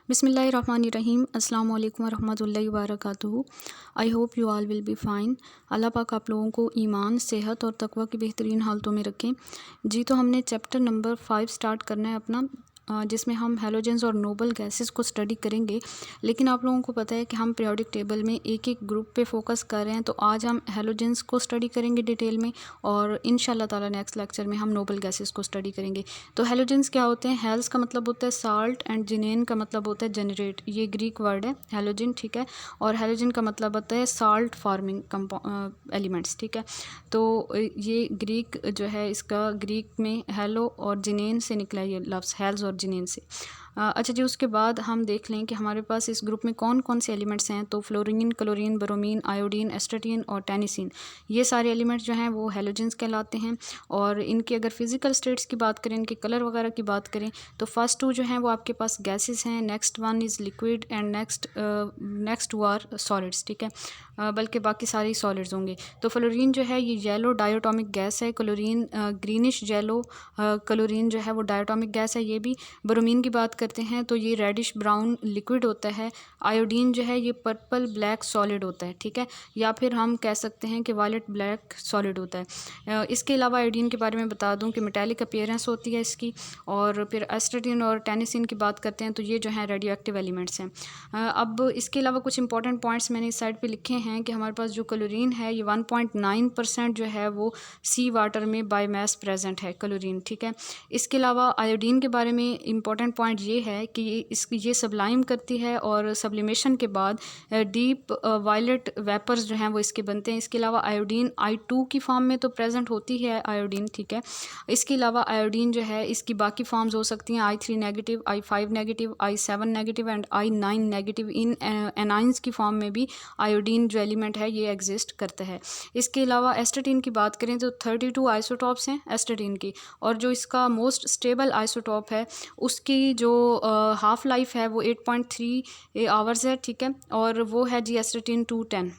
बिस्मिल्लाहिर्रहमानिर्रहीम अस्सलाम वालेकुम वरहमतुल्लाहि वबरकातुहू। I hope you all will be fine. Allah पाक आप लोगों को ईमान, सेहत और तकवा की बेहतरीन हालतों में रखें। जी, तो हमने चैप्टर नंबर 5 स्टार्ट करना है अपना, जिसमें हम हैलोजेंस और नोबल गैसेस को स्टडी करेंगे। लेकिन आप लोगों को पता है कि हम पीरियोडिक टेबल में एक एक ग्रुप पे फोकस कर रहे हैं, तो आज हम हैलोजेंस को स्टडी करेंगे डिटेल में, और इंशाल्लाह ताला नेक्स्ट लेक्चर में हम नोबल गैसेस को स्टडी करेंगे। तो हैलोजेंस क्या होते हैं? हेल्स का मतलब होता है साल्ट एंड जिनेन का मतलब होता है जनरेट। ये ग्रीक वर्ड है हैलोजन, ठीक है। और हैलोजन का मतलब होता है साल्ट फार्मिंग एलिमेंट्स, ठीक है। तो ये ग्रीक जो है, इसका ग्रीक में हेलो और जिनेन से निकला ये लफ्ज़, हेल्स और जिनेन से। अच्छा जी, उसके बाद हम देख लें कि हमारे पास इस ग्रुप में कौन कौन से एलिमेंट्स हैं। तो fluorine, chlorine, bromine, iodine, astatine और टेनिसिन, ये सारे एलिमेंट्स जो हैं वो हैलोजेंस कहलाते हैं। और इनकी अगर फिज़िकल स्टेट्स की बात करें, इनके कलर वगैरह की बात करें, तो फर्स्ट टू जो हैं वो आपके पास गैसेस हैं, next one is liquid and next two are solids, ठीक है। बल्कि बाकी सारी सॉलिड्स होंगे। तो फ्लोरीन जो है ये येलो डायोटॉमिक गैस है, क्लोरीन ग्रीनिश येलो क्लोरीन जो है वो डायोटॉमिक गैस है ये भी। ब्रोमीन की बात करते हैं तो ये रेडिश ब्राउन लिक्विड होता है। आयोडीन जो है ये पर्पल ब्लैक सॉलिड होता है, ठीक है, या फिर हम कह सकते हैं कि वायलेट ब्लैक सॉलिड होता है। इसके अलावा आयोडीन के बारे में बता दूं कि मेटालिक अपीयरेंस होती है इसकी। और फिर एस्टाटीन और टेनिसिन की बात करते हैं तो ये जो है रेडियो एक्टिव एलिमेंट्स हैं। अब इसके अलावा कुछ इंपॉर्टेंट पॉइंट्स मैंने इस साइड पे लिखे हैं कि हमारे पास जो क्लोरीन है ये 1.9% जो है वो सी वाटर में बाय मास प्रेजेंट है क्लोरीन, ठीक है। इसके अलावा आयोडीन के बारे में इंपॉर्टेंट पॉइंट ये है कि ये सब्लाइम करती है, और सब्लिमेशन के बाद डीप वायलेट वेपर्स जो हैं वो इसके बनते हैं। इसके अलावा आयोडीन I2 की फॉर्म में तो प्रेजेंट होती है आयोडीन, ठीक है। इसके अलावा आयोडीन जो है इसकी बाकी फॉर्म्स हो सकती हैं I3 negative, I5 negative, I7 negative and I9 negative. In anions की फॉर्म में भी आयोडीन जो एलिमेंट है ये एग्जिस्ट करता है। इसके अलावा एस्टाटीन की बात करें तो 32 आइसोटॉप्स हैं एस्टाटीन की, और जो इसका मोस्ट स्टेबल आइसोटॉप है उसकी जो हाफ लाइफ है वो 8.3 आवर्स है, ठीक है। और वो है जी एस्टाटीन 210।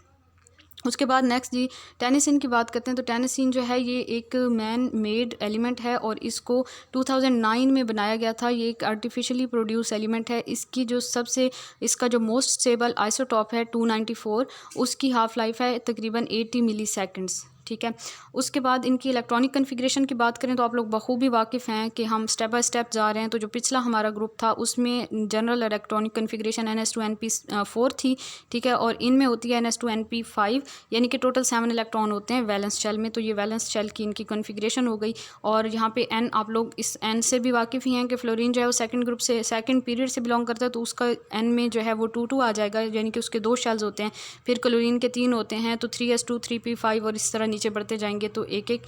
उसके बाद नेक्स्ट जी टेनिसिन की बात करते हैं। तो टेनिसिन जो है ये एक मैन मेड एलिमेंट है, और इसको 2009 में बनाया गया था। ये एक आर्टिफिशियली प्रोड्यूस एलिमेंट है। इसका जो मोस्ट स्टेबल आइसोटॉप है 294, उसकी हाफ लाइफ है तकरीबन 80 मिली सेकेंड्स, ठीक है। उसके बाद इनकी इलेक्ट्रॉनिक कन्फिग्रेशन की बात करें तो आप लोग बखूबी वाकिफ़ हैं कि हम स्टेप बाय स्टेप जा रहे हैं। तो जो पिछला हमारा ग्रुप था उसमें general electronic configuration NS2 NP4 थी, ठीक है। और इनमें होती है NS2 NP5, यानी कि टोटल 7 इलेक्ट्रॉन होते हैं वैलेंस शेल में। तो ये वैलेंस शेल की इनकी कन्फिग्रेशन हो गई। और यहाँ पे N, आप लोग इस N से भी वाकिफ़ ही हैं कि फ्लोरीन जो है वो सेकंड ग्रुप से, सेकंड पीरियड से बिलोंग करता है, तो उसका N में जो है वो 2 आ जाएगा, यानी कि उसके 2 शेल्स होते हैं। फिर क्लोरीन के 3 होते हैं, तो 3s2 3p5 और इस तरह नीचे बढ़ते जाएंगे। तो एक एक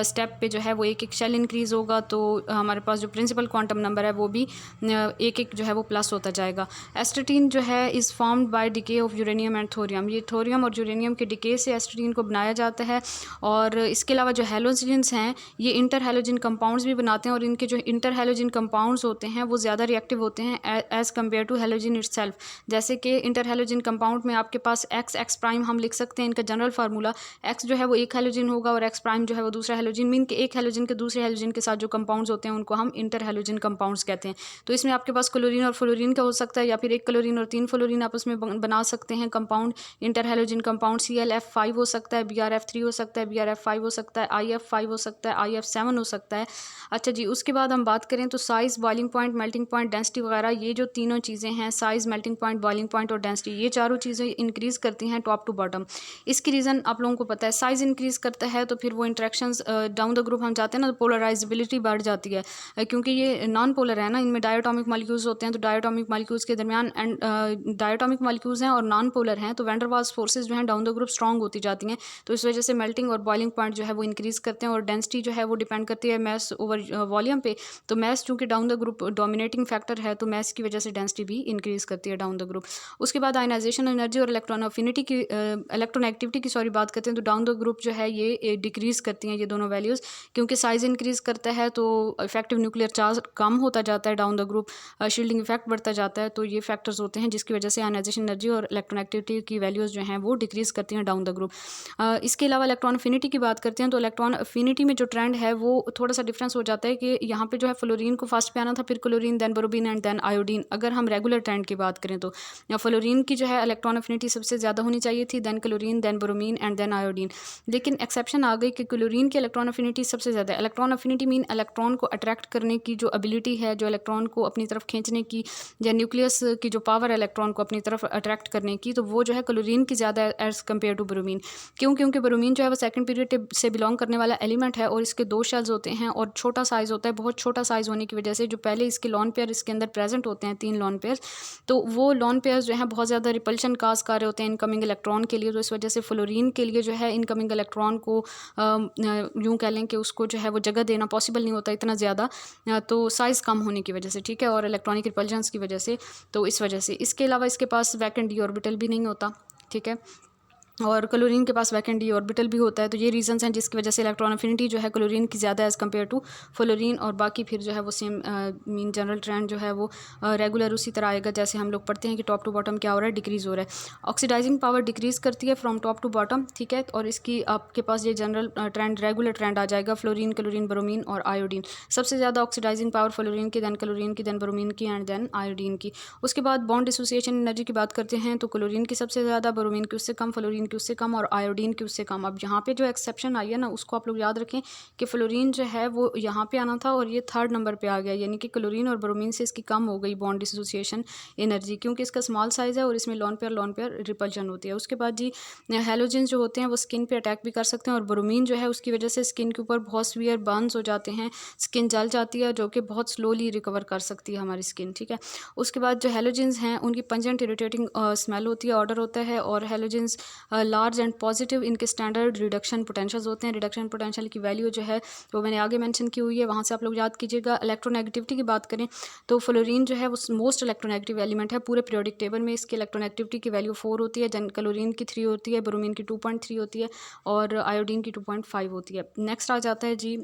स्टेप पे जो है वो एक एक शेल इंक्रीज़ होगा। तो हमारे पास जो प्रिंसिपल क्वांटम नंबर है वो भी एक एक जो है वो प्लस होता जाएगा। एस्टाटीन जो है is formed by decay of uranium and thorium. ये थोरियम और यूरेनियम के डिके से एस्टाटीन को बनाया जाता है। और इसके अलावा जो हैलोजेंस हैं ये इंटर हैलोजन कंपाउंड्स भी बनाते हैं, और इनके जो इंटर हैलोजन कंपाउंड्स होते हैं वो ज़्यादा रिएक्टिव होते हैं as compare to halogen itself. जैसे कि इंटर हैलोजन कंपाउंड में आपके पास एक्स प्राइम हम लिख सकते हैं। इनका जनरल फार्मूला एक्स जो है वो एक हैलोजन होगा और एक्स प्राइम जो है वो दूसरा हैलोजन। मीन के एक हैलोजन के दूसरे हैलोजन के साथ जो कंपाउंड्स होते हैं उनको हम इंटर हैलोजन कंपाउंड्स कहते हैं। तो इसमें आपके पास क्लोरीन और फ्लोरीन का हो सकता है, या फिर एक क्लोरीन और 3 फ्लोरीन आपस में बना सकते हैं compound, inter halogen compound. ClF5 हो सकता है, BrF3 हो सकता है, BrF5 हो सकता है, IF5 हो सकता है, IF7 हो सकता है। अच्छा जी, उसके बाद हम बात करें तो size, boiling point, melting point, density वगैरह, ये जो तीनों चीज़ें हैं, size, melting point, boiling point और डेंसिटी, ये चारों चीज़ें इंक्रीज़ करती हैं टॉप टू बॉटम। इसकी रीज़न आप लोगों को पता है, साइज़ इंक्रीज़ करता है तो फिर वो इंट्रैक्शंस डाउन द ग्रुप हम जाते हैं ना, तो पोलराइजेबिलिटी बढ़ जाती है, क्योंकि ये नॉन पोलर है ना, इनमें डायटोमिक मॉलिक्यूल्स होते हैं। तो डायटोमिक मॉलिक्यूल्स के दरमियान एंड डायटोमिक मॉलिक्यूल्स हैं और नॉन पोलर हैं, तो वैन डर वाल्स फोर्सेस जो हैं डाउन द ग्रुप स्ट्रॉन्ग होती जाती हैं। तो इस वजह से मेल्टिंग और बॉइलिंग पॉइंट जो है वो इंक्रीज़ करते हैं। और डेंसिटी जो है वो डिपेंड करती है मैस ओवर वॉल्यूम पे। तो मैस चूँकि down the group dominating factor है, तो मैस की वजह से डेंसिटी भी इंक्रीज़ करती है डाउन द ग्रुप। उसके बाद आयनाइजेशन एनर्जी और इलेक्ट्रॉन अफिनिटी की इलेक्ट्रॉन एक्टिविटी की बात करते हैं। तो डाउन द ग्रुप जो है ये डिक्रीज़ करती हैं ये दोनों वैल्यूज़, क्योंकि साइज़ इंक्रीज़ करता है तो इफेक्टिव न्यूक्लियर चार्ज कम होता जाता है down the group, shielding effect बढ़ता जाता है। तो ये फैक्टर्स होते हैं जिसकी वजह से आयनाइजेशन एनर्जी और इलेक्ट्रोनेगेटिविटी की वैल्यूज़ जो हैं वो डिक्रीज़ करती हैं डाउन द ग्रुप। इसके अलावा इलेक्ट्रॉन अफिनिटी की बात करते हैं तो इलेक्ट्रॉन अफिनिटी में जो ट्रेंड है वो थोड़ा सा डिफरेंस हो जाता है कि यहाँ पे जो है फ्लोरीन को फर्स्ट पे आना था, फिर chlorine, then bromine and then iodine. अगर हम रेगुलर ट्रेंड की बात करें तो फ्लोरीन की जो है इलेक्ट्रॉन अफिनिटी सबसे ज़्यादा होनी चाहिए थी, then chlorine, then bromine and then iodine. लेकिन एक्सेप्शन आ गई कि क्लोरीन की इलेक्ट्रॉन अफिनिटी सबसे ज़्यादा। इलेक्ट्रॉन अफिनिटी मीन इलेक्ट्रॉन को अट्रैक्ट करने की जो एबिलिटी है, जो इलेक्ट्रॉन को अपनी तरफ खींचने की, या न्यूक्लियस की जो पावर है इलेक्ट्रॉन को अपनी तरफ अट्रैक्ट करने की, तो वो जो है क्लोरीन की ज़्यादा एज़ कम्पेयर टू बोरोमीन। क्योंकि बोरोमीन जो है वो सेकंड पीरियड से बिलोंग करने वाला एलिमेंट है और इसके 2 शेल्स होते हैं और छोटा साइज़ होता है। बहुत छोटा साइज़ होने की वजह से जो पहले इसके लॉन पेयर इसके अंदर प्रेजेंट होते हैं 3 लॉन पेयर, तो वो लॉन पेयर्स जो हैं बहुत ज़्यादा रिपल्शन काज कर रहे होते हैं इनकमिंग इलेक्ट्रॉन के लिए। तो इस वजह से फ्लोरीन के लिए जो है इनकमिंग इलेक्ट्रॉन को यूँ कह लें कि उसको जो है वो जगह देना पॉसिबल नहीं होता इतना ज़्यादा, तो साइज़ कम होने की वजह से, ठीक है, और इलेक्ट्रॉनिक रिपल्शंस की वजह से। तो इस वजह से इसके अलावा इसके पास वैकेंट डी ऑर्बिटल भी नहीं होता, ठीक है, और क्लोरीन के पास वैकेंट डी ऑर्बिटल भी होता है। तो ये रीजंस हैं जिसकी वजह से इलेक्ट्रॉन अफिनिटी जो है क्लोरीन की ज़्यादा एज़ कम्पेयर टू फ्लोरीन। और बाकी फिर जो है वो सेम मीन जनरल ट्रेंड जो है वो रेगुलर उसी तरह आएगा जैसे हम लोग पढ़ते हैं कि टॉप टू बॉटम क्या हो रहा है, डिक्रीज़ हो रहा है। ऑक्सीडाइजिंग पावर डिक्रीज़ करती है फ्रॉम टॉप टू बॉटम, ठीक है, और इसकी आपके पास ये जनरल ट्रेंड रेगुलर ट्रेंड आ जाएगा, फ्लोरीन, क्लोरीन, बोरोमीन और आयोडीन। सबसे ज़्यादा ऑक्सीडाइजिंग पावर फ्लोरीन की, देन क्लोरीन की, देन बोरोमीन की एंड देन आयोडीन की। उसके बाद बॉन्ड डिसोसिएशन एनर्जी की बात करते हैं तो क्लोरीन की सबसे ज़्यादा, बोरोमीन की उससे कम, फ्लोरीन की उससे कम और आयोडीन की उससे कम। अब यहाँ पे जो एक्सेप्शन आई है ना उसको आप लोग याद रखें कि फ्लोरीन जो है वो यहाँ पे आना था और ये 3rd नंबर पे आ गया, यानी कि क्लोरीन और ब्रोमीन से इसकी कम हो गई बॉन्ड डिसोसिएशन एनर्जी, क्योंकि इसका स्मॉल साइज़ है और इसमें लॉन पेयर रिपल्शन होती है। उसके बाद जी हेलोजेंस जो होते हैं वो स्किन पे अटैक भी कर सकते हैं और ब्रोमीन जो है उसकी वजह से स्किन के ऊपर बहुत सीवियर बर्न्स हो जाते हैं, स्किन जल जाती है, जो कि बहुत स्लोली रिकवर कर सकती है हमारी स्किन, ठीक है। उसके बाद जो हेलोजेंस हैं उनकी पंजेंट इरिटेटिंग स्मेल होती है, ऑर्डर होता है, और हेलोजेंस लार्ज एंड पॉजिटिव इनके स्टैंडर्ड रिडक्शन पोटेंशियल्स होते हैं। रिडक्शन पोटेंशियल की वैल्यू जो है वो मैंने आगे मेंशन की हुई है, वहाँ से आप लोग याद कीजिएगा। इलेक्ट्रोनेगेटिविटी की बात करें तो फ्लोरीन जो है वो मोस्ट इलेक्ट्रोनेगेटिव एलिमेंट है पूरे पीरियोडिक टेबल में। इसकी इलेक्ट्रोनेगेटिविटी की वैल्यू 4 होती है, जन क्लोरीन की 3 होती है, ब्रोमीन की 2.3 होती है और आयोडीन की 2.5 होती है। नेक्स्ट आ जाता है जी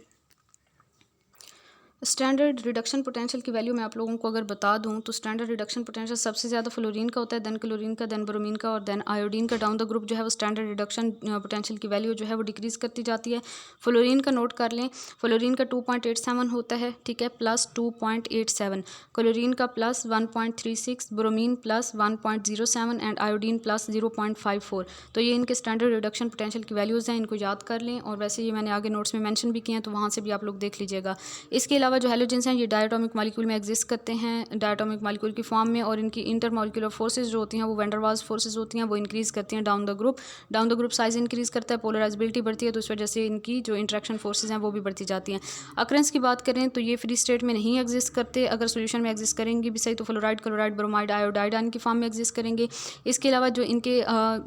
स्टैंडर्ड रिडक्शन पोटेंशियल की वैल्यू। मैं आप लोगों को अगर बता दूं तो स्टैंडर्ड रिडक्शन पोटेंशियल सबसे ज़्यादा फ्लोरीन का होता है, देन क्लोरीन का, देन ब्रोमीन का और देन आयोडीन का। डाउन द ग्रुप जो है वो स्टैंडर्ड रिडक्शन पोटेंशियल की वैल्यू जो है वो डिक्रीज़ करती जाती है। फ्लोरीन का नोट कर लें, फ्लोरीन का 2.87 होता है, ठीक है, प्लस 2.87, क्लोरीन का plus 1.36, bromine plus 1.07 and iodine plus 0.54। तो ये इनके स्टैंडर्ड रिडक्शन पोटेंशियल की वैल्यूज़ हैं, इनको याद कर लें। और वैसे ये मैंने आगे नोट्स में मेंशन भी किए हैं तो वहाँ से भी आप लोग देख लीजिएगा। इसके अलावा जो हेलोजेंस हैं ये डायटोमिक मॉलिक्यूल में एग्जिस्ट करते हैं, डायटोमिक मॉलिक्यूल की फॉर्म में, और इनकी इंटरमॉलिक्यूलर फोर्सेज जो होती हैं वो वैन डर वाल्स फोर्सेज होती हैं, वो इंक्रीज़ करती हैं down the group. Down the group size increase करता है, पोलराइजेबिलिटी बढ़ती है, तो इस वजह से इनकी जो इंट्रैक्शन फोर्सेज हैं वो भी बढ़ती जाती हैं। अकरेंस की बात करें तो ये फ्री स्टेट में नहीं एग्जिस्ट करते, अगर सोल्यूशन में एग्जिस्ट करेंगे भी सही तो fluoride, chloride, bromide, iodide ion की फॉर्म में एग्जिस्ट करेंगे। इसके अलावा जो इनके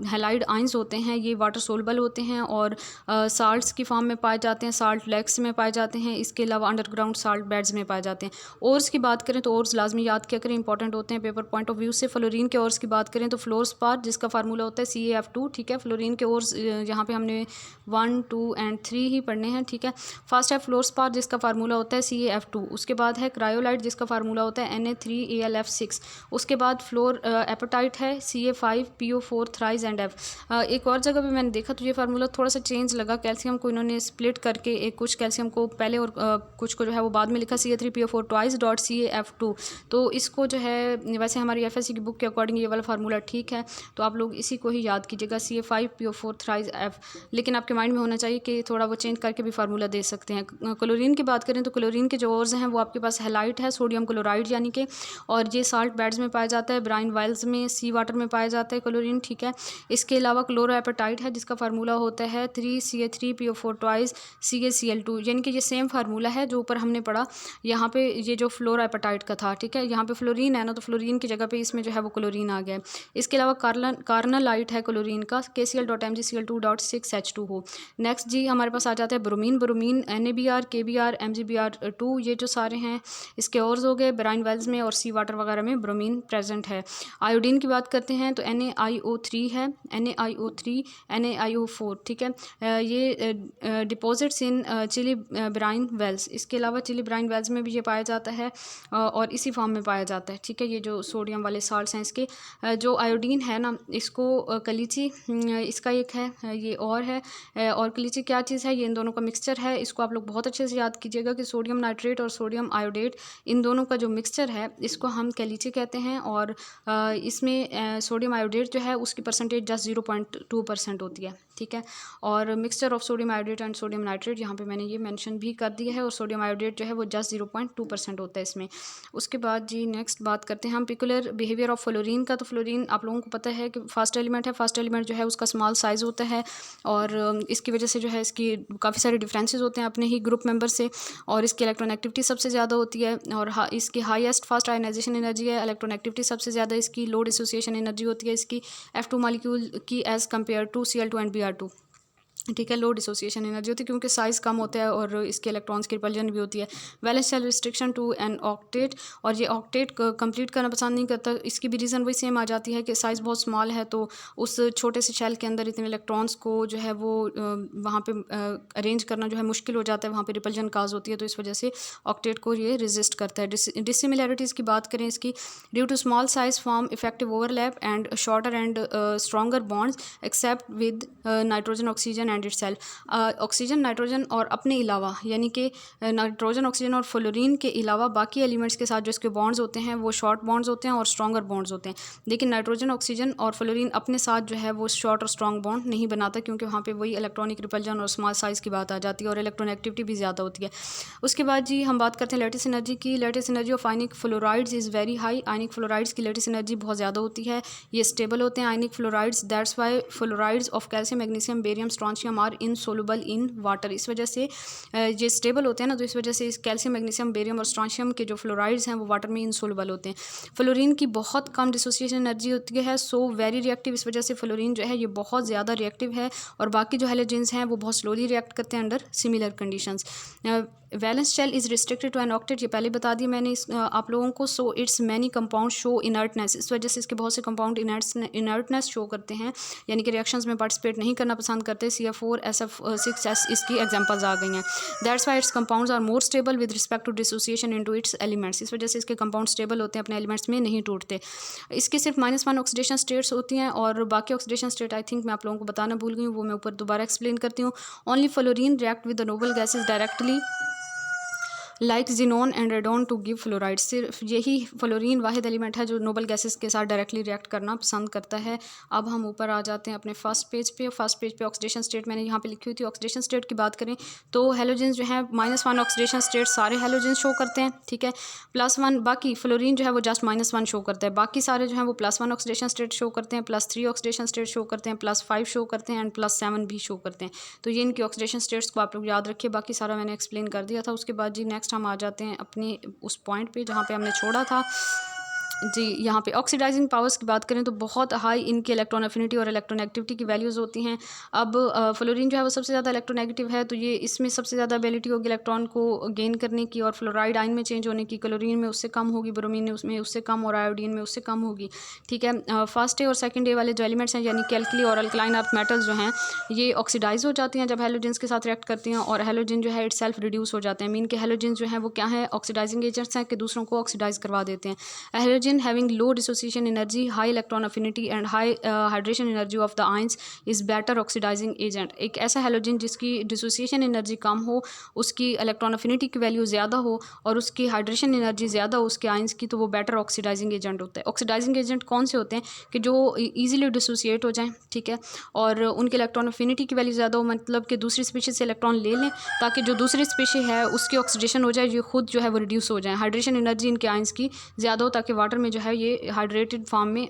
हैलाइड आयंस होते हैं ये वाटर सोलबल होते हैं और साल्ट्स की फॉर्म में पाए जाते हैं, साल्ट लेक्स में पाए जाते हैं। इसके अलावा अंडरग्राउंड साल्ट बेड्स में पाए जाते हैं। ओर्स की बात करें तो ओर्स लाजमी याद किया करें, इंपॉर्टेंट होते हैं पेपर पॉइंट ऑफ व्यू से। फ्लोरीन के ओर्स की बात करें तो फ्लोरस्पार जिसका फार्मूला होता है CaF2, ठीक है। फ्लोरीन के ओर्स यहाँ पे हमने 1, 2 एंड 3 ही पढ़ने हैं, ठीक है। फर्स्ट है फ्लोरस्पार जिसका फार्मूला होता है CaF2, उसके बाद है क्रायोलाइट जिसका फार्मूला होता है Na3AlF6, उसके बाद फ्लोर एपेटाइट है Ca5PO4 थ्राइज एंड F। एक और जगह भी मैंने देखा तो ये फार्मूला थोड़ा सा चेंज लगा, कैल्शियम को इन्होंने स्प्लिट करके एक कुछ कैल्शियम को पहले और कुछ को जो है वो बाद में लिखा Ca3PO4 ट्वाइस डॉट CaF2। तो इसको जो है वैसे हमारी FSC की बुक के अकॉर्डिंग ये वाला फार्मूला ठीक है, तो आप लोग इसी को ही याद कीजिएगा Ca5PO4 थ्राइज F, लेकिन आपके माइंड में होना चाहिए कि थोड़ा वो चेंज करके भी फार्मूला दे सकते हैं। क्लोरीन की बात करें तो क्लोरीन के जो ओर्स हैं वो आपके पास हेलाइट है, सोडियम क्लोराइड यानी कि, और ये साल्ट बेड्स में पाया जाता है, ब्राइन वाइल्स में, सी वाटर में पाया जाता है क्लोरीन, ठीक है। इसके अलावा क्लोरोएपेटाइट है जिसका फार्मूला होता है 3Ca3PO4 ट्वाइस CaCl2, यानी कि ये सेम फार्मूला है जो ऊपर हमने पढ़ा, यहाँ पे ये जो फ्लोरापेटाइट का था, ठीक है, यहाँ पे फ्लोरीन है ना, तो फ्लोरीन की जगह पे इसमें जो है वो क्लोरीन आ गया है। इसके अलावा कार्नलाइट है क्लोरीन का, KCl.MgCl2.6H2 हो। नेक्स्ट जी हमारे पास आ जाता है bromine. Bromine NaBr, KBr, MgBr2, ये जो सारे हैं इसके और हो गए। ब्राइन वेल्स में और सी वाटर वगैरह में ब्रोमीन प्रेजेंट है। आयोडीन की बात करते हैं तो NaIO3 है, NaIO3, NaIO4, ठीक है। ये deposits in Chile brine wells, इसके अलावा चिली ब्राइन वेल्स में भी ये पाया जाता है और इसी फॉर्म में पाया जाता है, ठीक है। ये जो सोडियम वाले साल्ट्स हैं इसके, जो आयोडीन है ना, इसको कलीची इसका एक है, ये और है, और कलीची क्या चीज़ है, ये इन दोनों का मिक्सचर है। इसको आप लोग बहुत अच्छे से याद कीजिएगा कि सोडियम नाइट्रेट और सोडियम आयोडेट, इन दोनों का जो मिक्सचर है इसको हम कलीची कहते हैं। और इसमें सोडियम आयोडेट जो है उसकी परसेंटेज जस्ट 0.2% होती है, ठीक है। और mixture of sodium iodate and sodium nitrate यहाँ पे मैंने ये मेंशन भी कर दिया है, और सोडियम आयोडेट जो है वो जस्ट 0.2% होता है इसमें। उसके बाद जी नेक्स्ट बात करते हैं हम पिकुलर बिहेवियर ऑफ फ्लोरीन का। तो फ्लोरीन आप लोगों को पता है कि फर्स्ट एलिमेंट है। फर्स्ट एलिमेंट जो है उसका स्मॉल साइज़ होता है, और इसकी वजह से जो है इसकी काफ़ी सारे डिफरेंसेस होते हैं अपने ही ग्रुप मेंबर से, और इसकी इलेक्ट्रॉन एक्टिविटी सबसे ज़्यादा होती है, और इसकी हाईएस्ट फास्ट आयनाइजेशन एनर्जी है। इलेक्ट्रॉन एक्टिविटी सबसे ज़्यादा इसकी, लो डिसोसिएशन एनर्जी होती है इसकी F2 मॉलिक्यूल की as compare to Cl2 and Br2, ठीक है। लो डिसोसिएशन एनर्जी होती है क्योंकि साइज़ कम होता है, और इसके इलेक्ट्रॉन्स की रिपल्जन भी होती है। Valence shell restriction to an octet, और ये ऑक्टेट कंप्लीट करना पसंद नहीं करता। इसकी भी रीज़न वही सेम आ जाती है कि साइज़ बहुत स्मॉल है, तो उस छोटे से शेल के अंदर इतने इलेक्ट्रॉन्स को जो है वो वहाँ पे अरेंज करना जो है मुश्किल हो जाता है, वहाँ पे रिपल्जन काज होती है, तो इस वजह से ऑक्टेट को ये रेजिस्ट करता है। डिसिमिलैरिटीज़ की बात करें इसकी, due to small size form effective overlap and shorter and stronger bonds except with nitrogen oxygen and itself. Oxygen nitrogen और अपने अलावा, यानी कि नाइट्रोजन ऑक्सीजन और फ्लोरीन के अलावा बाकी एलिमेंट्स के साथ जो इसके बॉन्ड्स होते हैं वो शॉर्ट बॉन्ड्स होते हैं और स्ट्रॉन्गर बॉन्ड्स होते हैं। लेकिन नाइट्रोजन ऑक्सीजन और फ्लोरीन अपने साथ जो है वो शॉर्ट और स्ट्रॉन्ग बॉन्ड नहीं बनाता, क्योंकि वहाँ पे वही इलेक्ट्रॉनिक रिपल्जन और स्मॉल साइज़ की बात आ जाती है, और इलेक्ट्रॉन एक्टिविटी भी ज़्यादा होती है। उसके बाद जी हम बात करते हैं लैटिस एनर्जी की। Lattice energy of ionic fluorides is very high. Ionic fluorides की लैटिस एनर्जी बहुत ज़्यादा होती है, ये स्टेबल होते हैं ionic fluorides. That's why fluorides of calcium, magnesium, barium, strontium are insoluble in water. इस वजह से ये स्टेबल होते हैं ना, तो इस वजह से इस कैल्शियम, मैग्नीशियम, बेरियम और स्ट्रॉन्शियम के जो फ्लोराइड्स हैं वो वाटर में इनसोलुबल होते हैं। फ्लोरीन की बहुत कम डिसोसिएशन एनर्जी होती है, सो वेरी रिएक्टिव। इस वजह से फ्लोरीन जो है ये बहुत ज़्यादा रिएक्टिव है, और बाकी जो हैलोजेंस हैं वो बहुत स्लोली रिएक्ट करते हैं under similar conditions. Valence shell is restricted to an octet, ये पहले बता दिया मैंने आप लोगों को। So its many compound show inertness, इस वजह से इसके बहुत से कंपाउंड इनर्टनेस शो करते हैं, यानी कि रिएक्शंस में पार्टिसिपेट नहीं करना पसंद करते। CF4, SF6S इसकी एग्जांपल्स आ गई हैं। That's why its compounds are more stable with respect to dissociation into its elements, इस वजह से इसके कंपाउंड स्टेबल होते हैं, अपने एलिमेंट्स में नहीं टूटते। इसकी सिर्फ -1 ऑक्सीडेशन स्टेट्स होती हैं, और बाकी ऑक्सीडेशन स्टेट आई थिंक मैं आप लोगों को बताना भूल गई हूँ, वो मैं ऊपर दोबारा एक्सप्लेन करती हूँ। Only fluorine react with the noble gases directly like xenon and radon to give fluoride. सिर्फ यही फ्लोरीन वाहिद एलिमेंट है जो नोबल गैसेस के साथ डायरेक्टली रिएक्ट करना पसंद करता है। अब हम ऊपर आ जाते हैं अपने फर्स्ट पेज पे। फर्स्ट पेज पे ऑक्सीडेशन स्टेट मैंने यहाँ पे लिखी हुई थी। ऑक्सीडेशन स्टेट की बात करें तो हेलोजेंस जो है -1 ऑक्सीडेशन स्टेट सारे हेलोजेंस शो करते हैं, ठीक है। +1 बाकी फ्लोरीन जो है वो जस्ट -1 शो करता है, बाकी सारे जो है वो +1 ऑक्सीडेशन स्टेट शो करते हैं, +3 ऑक्सीडेशन स्टेट शो करते हैं, +5 शो करते हैं, एंड +7 भी शो करते हैं। तो ये इनकी ऑक्सीडेशन स्टेट्स को आप लोग याद रखिए, बाकी सारा मैंने एक्सप्लेन कर दिया था। उसके बाद जी नेक्स्ट हम आ जाते हैं अपने उस पॉइंट पे जहाँ पे हमने छोड़ा था जी। यहाँ पे ऑक्सीडाइजिंग पावर्स की बात करें तो बहुत हाई इनकी इलेक्ट्रॉन एफिनिटी और इलेक्ट्रॉन एक्टिविटी की वैल्यूज़ होती हैं। अब फ्लोरीन जो है वो सबसे ज़्यादा इलेक्ट्रोनेगेटिव है, तो ये इसमें सबसे ज़्यादा एबिलिटी होगी इलेक्ट्रॉन को गेन करने की और फ्लोराइड आयन में चेंज होने की। क्लोरीन में उससे कम होगी, ब्रोमीन में उसमें उससे कम, और आयोडीन में उससे कम होगी, ठीक है। फर्स्ट डे और सेकंड डे वाले जो एलिमेंट्स हैं यानी कि एल्कली और अल्कलाइन अर्थ मेटल्स जो हैं ये ऑक्सीडाइज हो जाती हैं जब हेलोजेंस के साथ रिएक्ट करती हैं, और हेलोजन जो है इट सेल्फ रिड्यूस हो जाते हैं। मीन के हेलोजन जो है वो क्या है, ऑक्सीडाइजिंग एजेंट्स हैं कि दूसरों को ऑक्सीडाइज करवा देते हैं। Halogen having low dissociation energy, high electron affinity and high hydration energy of the ions is better oxidising agent. एक ऐसा हेलोजन जिसकी डिसोसिएशन एनर्जी कम हो, उसकी इलेक्ट्रॉन अफिनिटी की वैल्यू ज़्यादा हो और उसकी हाइड्रेशन एनर्जी ज़्यादा हो उसके आयंस की, तो वो बेटर ऑक्सीडाइजिंग एजेंट होता है। ऑक्सीडाइजिंग एजेंट कौन से होते हैं कि जो ईजिली डिसोसिएट हो जाएँ, ठीक है, और उनके इलेक्ट्रॉन अफिनिटी की वैल्यू ज़्यादा हो, मतलब कि दूसरी स्पीशीज से इलेक्ट्रॉन ले लें ताकि जो दूसरी स्पीशी है उसकी ऑक्सीडेशन हो जाए, ये खुद जो है वो रिड्यूस हो जाए। हाइड्रेशन एनर्जी इनके आयंस की ज़्यादा हो ताकि वाटर वाटर में जो है ये हाइड्रेटेड फॉर्म में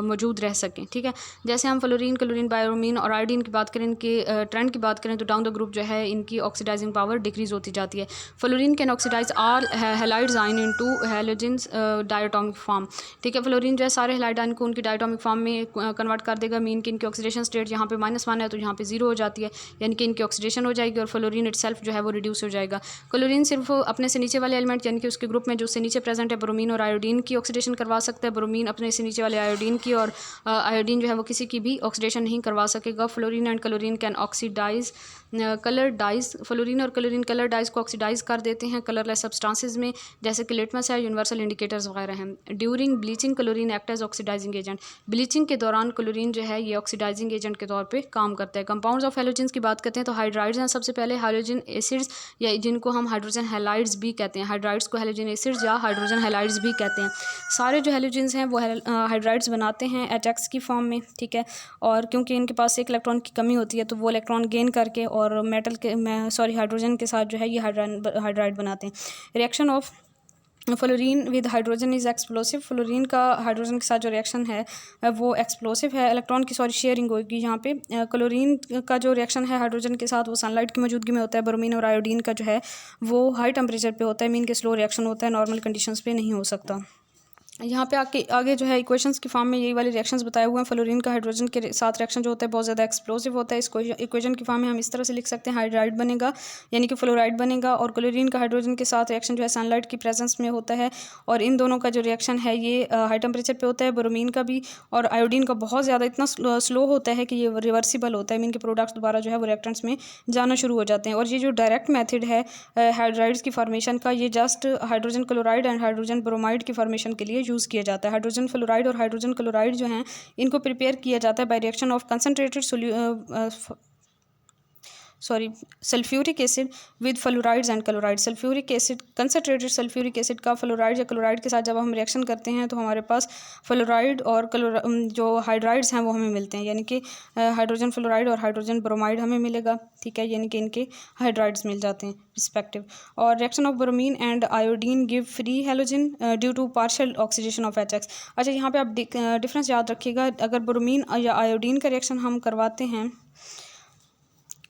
मौजूद रह सकें। ठीक है, जैसे हम फ्लोरीन, क्लोरीन, ब्रोमीन और आयोडीन की बात करें, इनके ट्रेंड की बात करें तो डाउन द ग्रुप जो है इनकी ऑक्सीडाइजिंग पावर डिक्रीज होती जाती है। Fluorine can oxidise all halides ion into halogens diatomic form. ठीक है, फ्लोरीन जो है सारे हैलाइड आयन को उनकी डायटोमिक फॉर्म में कन्वर्ट कर देगा। मीन कि इनकी ऑक्सीडेशन स्टेट यहाँ पे -1 है तो यहाँ पे 0 हो जाती है, यानी कि इनकी ऑक्सीडेशन हो जाएगी और फ्लोरीन इटसेल्फ जो है वो रिड्यूस हो जाएगा। क्लोरीन सिर्फ अपने से नीचे वाले एलिमेंट यानी कि उसके ग्रुप में जो उससे नीचे प्रेजेंट है ब्रोमीन और आयोडीन की ऑक्सीडेशन करवा सकता है। ब्रोमीन अपने से नीचे वाले आयोडीन की, और आयोडीन जो है वो किसी की भी ऑक्सीडेशन नहीं करवा सकेगा। Fluorine and chlorine can oxidise colour dyes. Fluorine और क्लोरीन कलर डाइज को ऑक्सीडाइज कर देते हैं कलरलेस सब्सटेंसेस में, जैसे कि लिटमस है, यूनिवर्सल इंडिकेटर्स वगैरह हैं। During bleaching chlorine act as oxidising agent. Bleaching के दौरान क्लोरीन जो है ये ऑक्सीडाइजिंग एजेंट के तौर पे काम करता है। कंपाउंड्स ऑफ हैलोजेंस की बात करते हैं तो हाइड्राइड्स हैं सबसे पहले, हाइड्रोजन एसिड्स या जिनको हम हाइड्रोजन हैलाइड्स भी कहते हैं। हाइड्राइड्स को हैलोजन एसिड्स या हाइड्रोजन हैलाइड्स भी कहते हैं। सारे जो हैलोजेंस हैं वो हाइड्राइड्स बनाते हैं HX की फॉर्म में। ठीक है, और क्योंकि इनके पास एक इलेक्ट्रॉन की कमी होती है तो वो इलेक्ट्रॉन गेन करके और मेटल के हाइड्रोजन के साथ जो है ये हाइड्राइड बनाते हैं। Reaction of fluorine with hydrogen is explosive. Fluorine का हाइड्रोजन के साथ जो रिएक्शन है वो एक्सप्लोसिव है। इलेक्ट्रॉन की शेयरिंग होगी यहाँ पे। क्लोरीन का जो रिएक्शन है हाइड्रोजन के साथ वो सनलाइट की मौजूदगी में होता है। ब्रोमीन और आयोडीन का जो है वो हाई टेम्परेचर पे होता है। मीन के स्लो रिएक्शन होता है, नॉर्मल कंडीशंस पे नहीं हो सकता। यहाँ पे आगे जो है इक्वेशंस की फॉर्म में यही वाले रिएक्शंस बताए हुए हैं। फ्लोरीन का हाइड्रोजन के साथ रिएक्शन जो होता है बहुत ज़्यादा एक्सप्लोसिव होता है। इसको इक्वेशन की फॉर्म में हम इस तरह से लिख सकते हैं, हाइड्राइड बनेगा यानी कि फ्लोराइड बनेगा, और क्लोरीन का हाइड्रोजन के साथ रिएक्शन जो है सनलाइट की प्रेजेंस में होता है, और इन दोनों का जो रिएक्शन है ये हाई टेम्परेचर पर होता है। ब्रोमीन का भी और आयोडीन का बहुत ज़्यादा इतना स्लो होता है कि ये रिवर्सिबल होता है। मीन के प्रोडक्ट्स दोबारा जो है वो रिएक्टेंट्स में जाना शुरू हो जाते हैं। और ये जो डायरेक्ट मेथड है हाइड्राइड्स की फॉर्मेशन का, ये just hydrogen chloride and hydrogen bromide की फॉर्मेशन के लिए यूज़ किया जाता है। हाइड्रोजन फ्लोराइड और हाइड्रोजन क्लोराइड जो हैं इनको प्रिपेयर किया जाता है by reaction of concentrated sulphuric acid with fluorides and chloride. Sulphuric acid, concentrated sulphuric acid का फ्लोराइड या क्लोराइड के साथ जब हम रिएक्शन करते हैं तो हमारे पास फ्लोराइड और जो हाइड्राइड्स हैं वो हमें मिलते हैं, यानी कि हाइड्रोजन फ्लोराइड और हाइड्रोजन ब्रोमाइड हमें मिलेगा। ठीक है, यानी कि इनके हाइड्राइड्स मिल जाते हैं रिस्पेक्टिव। और reaction of bromine and iodine give free halogen due to partial oxidation of HX। अच्छा, यहाँ पे आप डिफरेंस याद रखिएगा। अगर ब्रोमीन या आयोडीन का रिएक्शन हम करवाते हैं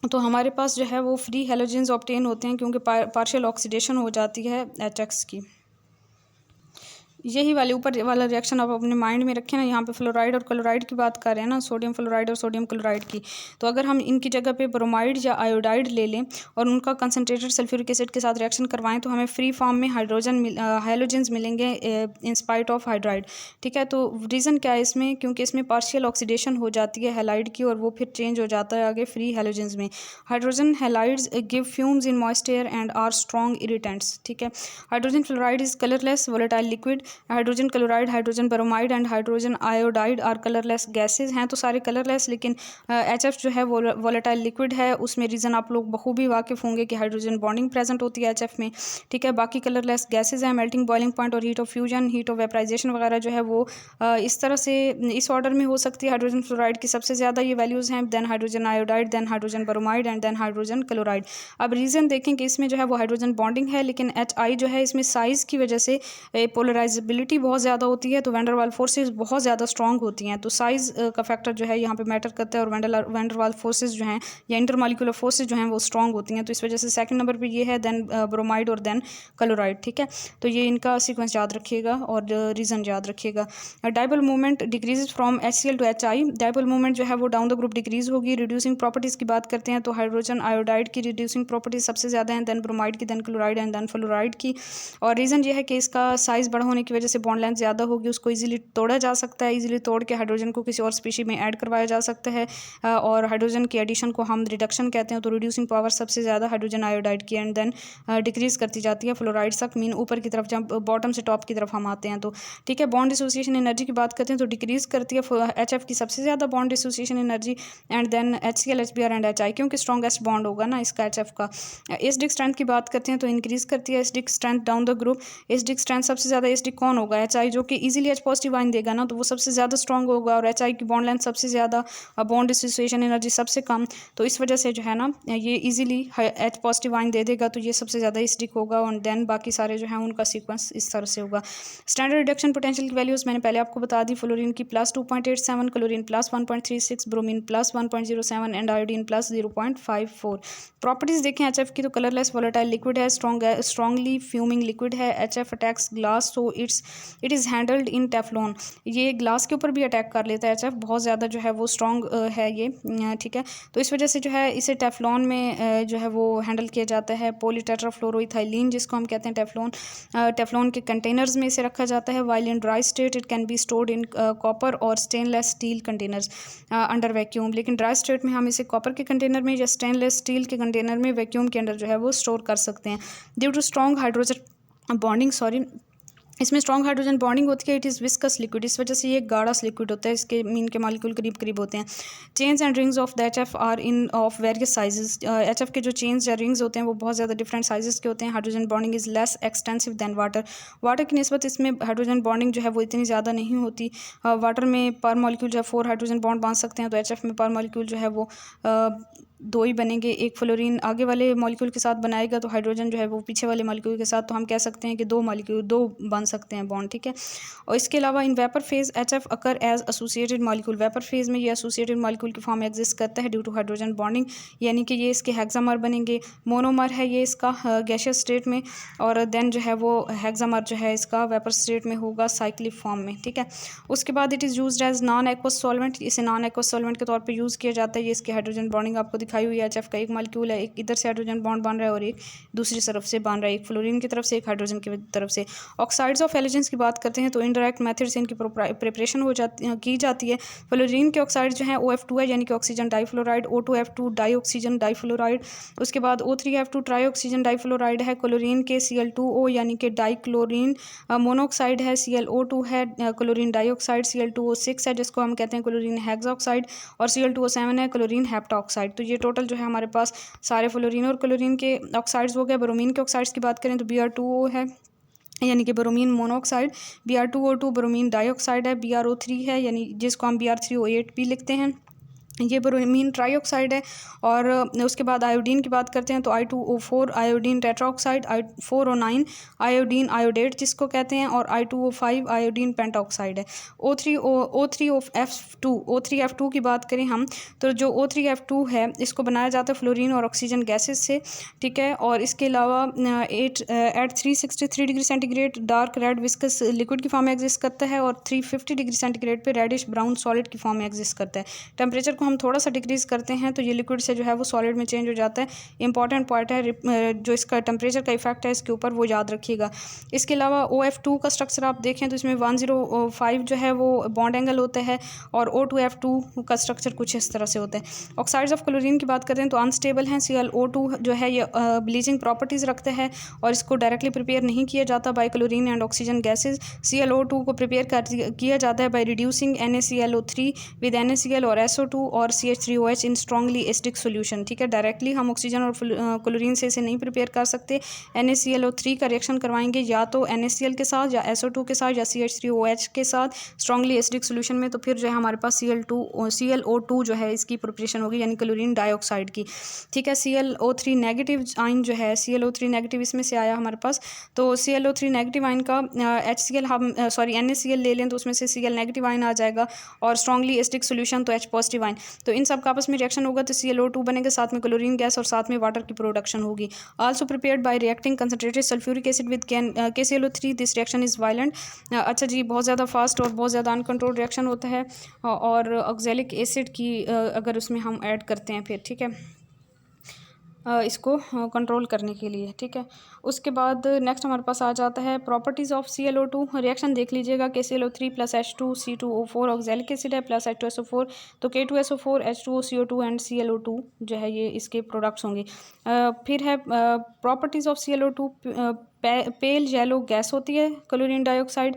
तो हमारे पास जो है वो फ्री हैलोजेंस ऑब्टेन होते हैं, क्योंकि पार्शियल ऑक्सीडेशन हो जाती है HX की। यही वाले ऊपर वाला रिएक्शन आप अपने माइंड में रखें ना। यहाँ पे फ्लोराइड और क्लोराइड की बात कर रहे हैं ना, सोडियम फ्लोराइड और सोडियम क्लोराइड की। तो अगर हम इनकी जगह पे ब्रोमाइड या आयोडाइड ले लें और उनका कंसनट्रेटेड सल्फ्यूरिक एसिड के साथ रिएक्शन करवाएं तो हमें फ्री फॉर्म में हैलोजेंस मिलेंगे इन स्पाइट ऑफ हाइड्राइड। ठीक है, तो रीज़न क्या है इसमें, क्योंकि इसमें पार्शियल ऑक्सीडेशन हो जाती है हैलाइड की और वो फिर चेंज हो जाता है आगे फ्री हैलोजेंस में। Hydrogen halides give fumes in moist air and are strong irritants. ठीक है, hydrogen fluoride is colourless volatile liquid. Hydrogen chloride, hydrogen bromide and hydrogen iodide are colourless gases हैं। तो सारे कलरलेस, लेकिन HF जो है वो वोलेटाइल लिक्विड है। उसमें रीज़न आप लोग बखूबी वाकिफ़ होंगे कि हाइड्रोजन बॉन्डिंग प्रेजेंट होती है HF में। ठीक है, बाकी कलरलेस गैसेज हैं। मेल्टिंग, बॉइलिंग पॉइंट और heat of fusion, heat of vaporisation वगैरह जो है वो इस तरह से इस ऑर्डर में हो सकती है। हाइड्रोजन फ्लोराइड की सबसे ज़्यादा ये वैल्यूज़ हैं, then hydrogen iodide, then hydrogen bromide and then hydrogen chloride. अब रीज़न देखें कि इसमें जो है वो हाइड्रोजन बॉन्डिंग है, लेकिन HI जो है इसमें साइज़ की वजह से पोलराइजेबिलिटी बहुत ज़्यादा होती है, तो वैंडरवाल फोर्सेस बहुत ज़्यादा स्ट्रॉन्ग होती हैं। तो साइज़ का फैक्टर जो है यहाँ पे मैटर करता है, और वैंडरवाल फोर्सेस जो हैं या इंटरमॉलिक्यूलर फोर्सेस जो हैं वो स्ट्रॉन्ग होती हैं। तो इस वजह से सेकंड नंबर पे ये है, देन ब्रोमाइड और देन क्लोराइड। ठीक है, तो ये इनका सीक्वेंस याद रखिएगा और रीज़न याद रखिएगा। Dipole movement decrease from HCl to HI। Dipole movement जो है वो डाउन द ग्रुप डिक्रीज होगी। रिड्यूसिंग प्रॉपर्टीज़ की बात करते हैं तो हाइड्रोजन आयोडाइड की रिड्यूसिंग प्रॉपर्टीज सबसे ज़्यादा हैं, देन ब्रोमाइड की, then chloride and then fluoride की। और रीज़न ये है कि इसका साइज़ बड़ा होने की वजह से बॉन्ड लेंथ ज़्यादा होगी, उसको इजीली तोड़ा जा सकता है। इजीली तोड़ के हाइड्रोजन को किसी और स्पीशी में ऐड करवाया जा सकता है, और हाइड्रोजन की एडिशन को हम रिडक्शन कहते हैं। तो रिड्यूसिंग पावर सबसे ज़्यादा हाइड्रोजन आयोडाइड की, एंड देन डिक्रीज करती जाती है फ्लोराइड तक, मीन ऊपर की तरफ, जब बॉटम से टॉप की तरफ हम आते हैं। तो ठीक है, बॉन्ड डिसोसिएशन एनर्जी की बात करते हैं तो डिक्रीज करती है HF की सबसे ज़्यादा bond dissociation energy, and then HCl, HBr and HI, क्योंकि स्ट्रॉन्गेस्ट बॉन्ड होगा ना इसका HF का। एसिडिक स्ट्रेंथ की बात करते हैं तो इंक्रीज करती है acidic strength down the group. Acidic strength सबसे ज़्यादा एसिडिक कौन होगा, HI, जो कि इजीली H पॉजिटिव आयन देगा ना, तो वो सबसे ज़्यादा स्ट्रॉन्ग होगा और HI की बॉन्ड लेंथ सबसे ज़्यादा, बॉन्ड डिसोसिएशन एनर्जी सबसे कम। तो इस वजह से जो है ना ये इजीली H पॉजिटिव आयन दे देगा, तो ये सबसे ज़्यादा एसिडिक होगा और देन बाकी सारे जो हैं उनका सीक्वेंस इस तरह से होगा। स्टैंडर्ड रिडक्शन पोटेंशियल की वैल्यूज़ मैंने पहले आपको बता दी। फ्लोरीन की +2.87, chlorine +1.36, bromine +1.07 and iodine +0.54। Properties देखें HF की, तो कलरलेस वोलेटाइल लिक्विड है, स्ट्रॉन्गली फ्यूमिंग लिक्विड है। HF attacks glass, so it is handled in Teflon. ये ग्लास के ऊपर भी अटैक कर लेता है HF, बहुत ज़्यादा जो है वो स्ट्रॉन्ग है ये, ठीक है। तो इस वजह से जो है इसे टेफ्लॉन में जो है वो हैंडल किया जाता है। पॉलीटेट्राफ्लोरोइथाइलीन जिसको हम कहते हैं टेफ्लॉन के कंटेनर्स में इसे रखा जाता है। While in dry state it can be stored in copper और stainless steel containers under vacuum. लेकिन ड्राई स्टेट में हम इसे कॉपर के कंटेनर में या स्टेनलेस स्टील के कंटेनर में वैक्यूम के अंदर जो है वो स्टोर कर सकते हैं। Due to strong hydrogen bonding, इसमें स्ट्रॉन्ग हाइड्रोजन बॉन्डिंग होती है। इट इज़ विस्कस लिक्विड, इस वजह से ये गाढ़ा लिक्विड होता है, इसके मीन के मॉलिक्यूल करीब करीब होते हैं। Chains and rings of the HF are in of various sizes. HF के जो चेन्स या रिंग्स होते हैं वो बहुत ज़्यादा डिफरेंट साइजेस के होते हैं। Hydrogen bonding is less extensive than water की निस्बत इसमें हाइड्रोजन बॉन्डिंग जो है वो इतनी ज़्यादा नहीं होती। वाटर में पर मॉलिक्यूल जो है 4 हाइड्रोजन बॉन्ड बांध सकते हैं, तो HF में पर मॉलिक्यूल जो है वो 2 ही बनेंगे। एक फ्लोरीन आगे वाले मॉलिक्यूल के साथ बनाएगा तो हाइड्रोजन जो है वो पीछे वाले मॉलिक्यूल के साथ, तो हम कह सकते हैं कि 2 बन सकते हैं बॉन्ड, ठीक है। और इसके अलावा in vapour phase HF occur as associated molecule. Vapour phase में ये एसोसिएटेड मॉलिक्यूल की फॉर्म में एग्जिस्ट करता है ड्यू टू हाइड्रोजन बॉन्डिंग, यानी कि ये इसके हेक्सामर बनेंगे। मोनोमर है ये इसका गैसियस स्टेट में, और देन जो है वो हेक्सामर जो है इसका वेपर स्टेट में होगा साइक्लिक फॉर्म में, ठीक है। उसके बाद it is used as non aqueous solvent, इसे नॉन एक्वस सॉल्वेंट के तौर पर यूज़ किया जाता है। ये इसकी हाइड्रोजन बॉन्डिंग आपको दिखाई हुई है। HF का एक मॉलिक्यूल है, एक इधर से हाइड्रोजन बॉन्ड बन रहा है और एक दूसरी तरफ से बन रहा है, एक फ्लोरीन की तरफ से एक हाइड्रोजन की तरफ से। ऑक्साइड्स ऑफ हैलोजेंस की बात करते हैं तो इनडायरेक्ट मेथड से इनकी प्रिपरेशन की जाती है। फ्लोरीन के ऑक्साइड जो है OF2 है, यानी कि oxygen difluoride, O2F2 die oxygen difluoride. उसके बाद O3F2 ट्राई ऑक्सीजन डाइफ्लोराइड है। क्लोरीन के Cl2O यानी कि डाइक्लोरीन मोनोऑक्साइड है। ClO2 है क्लोरीन डाइऑक्साइड। Cl2O6 है जिसको हम कहते हैं क्लोरीन हेक्साऑक्साइड, और Cl2O7 है क्लोरीन हेप्टाऑक्साइड। तो ये टोटल जो है हमारे पास सारे फ्लोरीन और क्लोरीन के ऑक्साइड्स हो गए। ब्रोमीन के ऑक्साइड्स की बात करें तो Br2O है, यानी कि bromine monoxide. Br2O2 bromine dioxide है। BrO3 है, यानी जिसको हम Br3O8 भी लिखते हैं, ये ब्रोमीन ट्राईऑक्साइड है। और उसके बाद आयोडीन की बात करते हैं तो I2O4 iodine tetroxide, I4O9 iodine iodate जिसको कहते हैं, और I2O5 आयोडीन पेंटाऑक्साइड है। O3F2 की बात करें हम तो जो O3F2 है इसको बनाया जाता है फ्लोरीन और ऑक्सीजन गैसेस से, ठीक है। और इसके अलावा at 363 degree centigrade dark red viscous liquid की फॉर्म में एग्जिस्ट करता है, और 350 डिग्री सेंटीग्रेड पे रेडिश ब्राउन सॉलिड की फॉर्म में एग्जिस्ट करता है। टेम्परेचर हम थोड़ा सा डिक्रीज़ करते हैं तो ये लिक्विड से जो है वो सॉलिड में चेंज हो जाता है। इंपॉर्टेंट पॉइंट है जो इसका टेम्परेचर का इफेक्ट है इसके ऊपर, वो याद रखिएगा। इसके अलावा OF2 का स्ट्रक्चर आप देखें तो इसमें 105 जो है वो बॉन्ड एंगल होता है, और O2F2 का स्ट्रक्चर कुछ इस तरह से होता है। ऑक्साइड्स ऑफ क्लोरीन की बात करें तो अनस्टेबल हैं। ClO2 जो है ये ब्लीचिंग प्रॉपर्टीज़ रखते हैं और इसको डायरेक्टली प्रिपेयर नहीं किया जाता by chlorine and oxygen gases. ClO2 को प्रिपेयर किया जाता है by reducing NaClO3 with NaCl और SO2 और CH3OH इन स्ट्रॉन्गली एसिडिक सोल्यूशन, ठीक है। डायरेक्टली हम ऑक्सीजन और क्लोरीन से इसे नहीं प्रिपेयर कर सकते। NaClO3 का रिएक्शन करवाएंगे या तो NaCl के साथ या SO2 के साथ या CH3OH के साथ स्ट्रॉन्गली एसिडिक सोल्यूशन में, तो फिर जो है हमारे पास ClO2 जो है इसकी प्रिपरेशन होगी, यानी क्लोरीन डाइऑक्साइड की, ठीक है। ClO3 नेगेटिव आयन जो है, ClO3 नेगेटिव इसमें से आया हमारे पास, तो ClO3 नेगेटिव आयन का HCl हम NaCl ले लें तो उसमें से Cl नेगेटिव आयन आ जाएगा, और स्ट्रॉन्गली एसिडिक सोल्यूशन तो H पॉजिटिव आयन, तो इन सब का आपस में रिएक्शन होगा तो ClO2 बनेगा, साथ में क्लोरीन गैस और साथ में वाटर की प्रोडक्शन होगी। Also prepared by reacting concentrated sulphuric acid with KClO3 this reaction is violent. अच्छा जी, बहुत ज़्यादा फास्ट और बहुत ज़्यादा अनकंट्रोल्ड रिएक्शन होता है, और ऑक्जेलिक एसिड की अगर उसमें हम ऐड करते हैं फिर, ठीक है, इसको कंट्रोल करने के लिए, ठीक है। उसके बाद नेक्स्ट हमारे पास आ जाता है प्रॉपर्टीज़ ऑफ ClO2। रिएक्शन देख लीजिएगा, KClO3 + H2C2O4 ऑक्जेलिक एसिड है, प्लस H2SO4, तो K2SO4 H2CO2 एंड ClO2 जो है ये इसके प्रोडक्ट्स होंगे। फिर है properties of ClO2, pale yellow gas होती है क्लोरीन डाइऑक्साइड।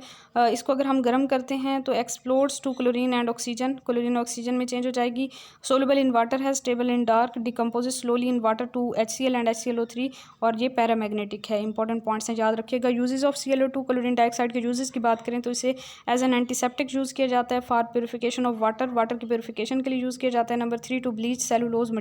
इसको अगर हम गर्म करते हैं तो explodes to chlorine and oxygen, chlorine oxygen में चेंज हो जाएगी। सोलुबल इन वाटर है, stable in dark, decomposes slowly in water to HCl and HClO3, और ये पैरामैग्नेटिक एरोमेटिक है। इंपॉर्टेंट पॉइंट्स हैं, याद रखिएगा। Uses of ClO2 chlorine dioxide के यूजेस की बात करें तो इसे एज एन एंटीसेप्टिक यूज़ किया जाता है। फॉर प्योरिफिकेशन ऑफ वाटर की प्योरिफिकेशन के लिए यूज़ किया जाता है। Number 3 to bleach cellulose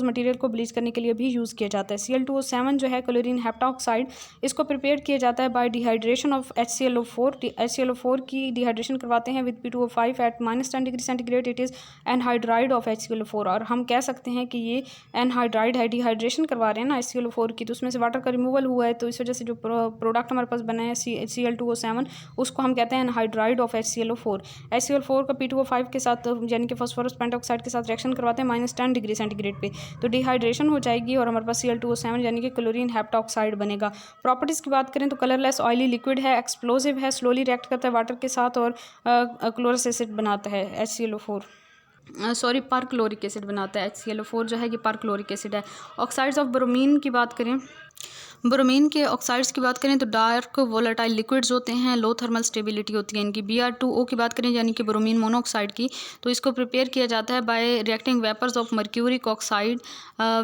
material को ब्लीच करने के लिए भी यूज़ किया जाता है। Cl2O7 जो है क्लोरीन हेप्टाऑक्साइड, इसको प्रिपेयर किया जाता है बाय डिहाइड्रेशन ऑफ HClO4 की डिहाइड्रेशन करवाते हैं with P2O5 at -10 degree centigrade. It is anhydride of HClO4। और हम कह सकते हैं कि ये एनहाइड्राइड है, डिहाइड्रेशन करवा रहे हैं ना HClO4 की, तो उसमें से वाटर का रिमूवल हुआ है, तो इस वजह से जो प्रोडक्ट हमारे पास बना है Cl2O7 उसको हम कहते हैं एनहाइड्राइड ऑफ HClO4। HClO4 का P2O5 के साथ यानी कि फास्फोरस पेंटॉक्साइड के साथ रिएक्शन करवाते हैं -10 डिग्री सेंटीग्रेड पे, तो डिहाइड्रेशन हो जाएगी और हमारे पास Cl2O7 यानी कि क्लोरीन हेप्टाऑक्साइड बनेगा। प्रॉपर्टीज़ की बात करें तो कलरलेस ऑयली लिक्विड है, एक्सप्लोजिव है, स्लोली रिएक्ट करता है वाटर के साथ और क्लोरस एसिड बनाता है HClO4, सॉरी परक्लोरिक एसिड बनाता है। HClO4 जो है ये परक्लोरिक एसिड है। ऑक्साइड्स ऑफ ब्रोमीन की बात करें, ब्रोमीन के ऑक्साइड्स की बात करें तो डार्क वोलेटाइल लिक्विड्स होते हैं, लो थर्मल स्टेबिलिटी होती है इनकी। Br2O की बात करें यानी कि ब्रोमीन मोनोऑक्साइड की, तो इसको प्रिपेयर किया जाता है by reacting vapours of mercuric oxide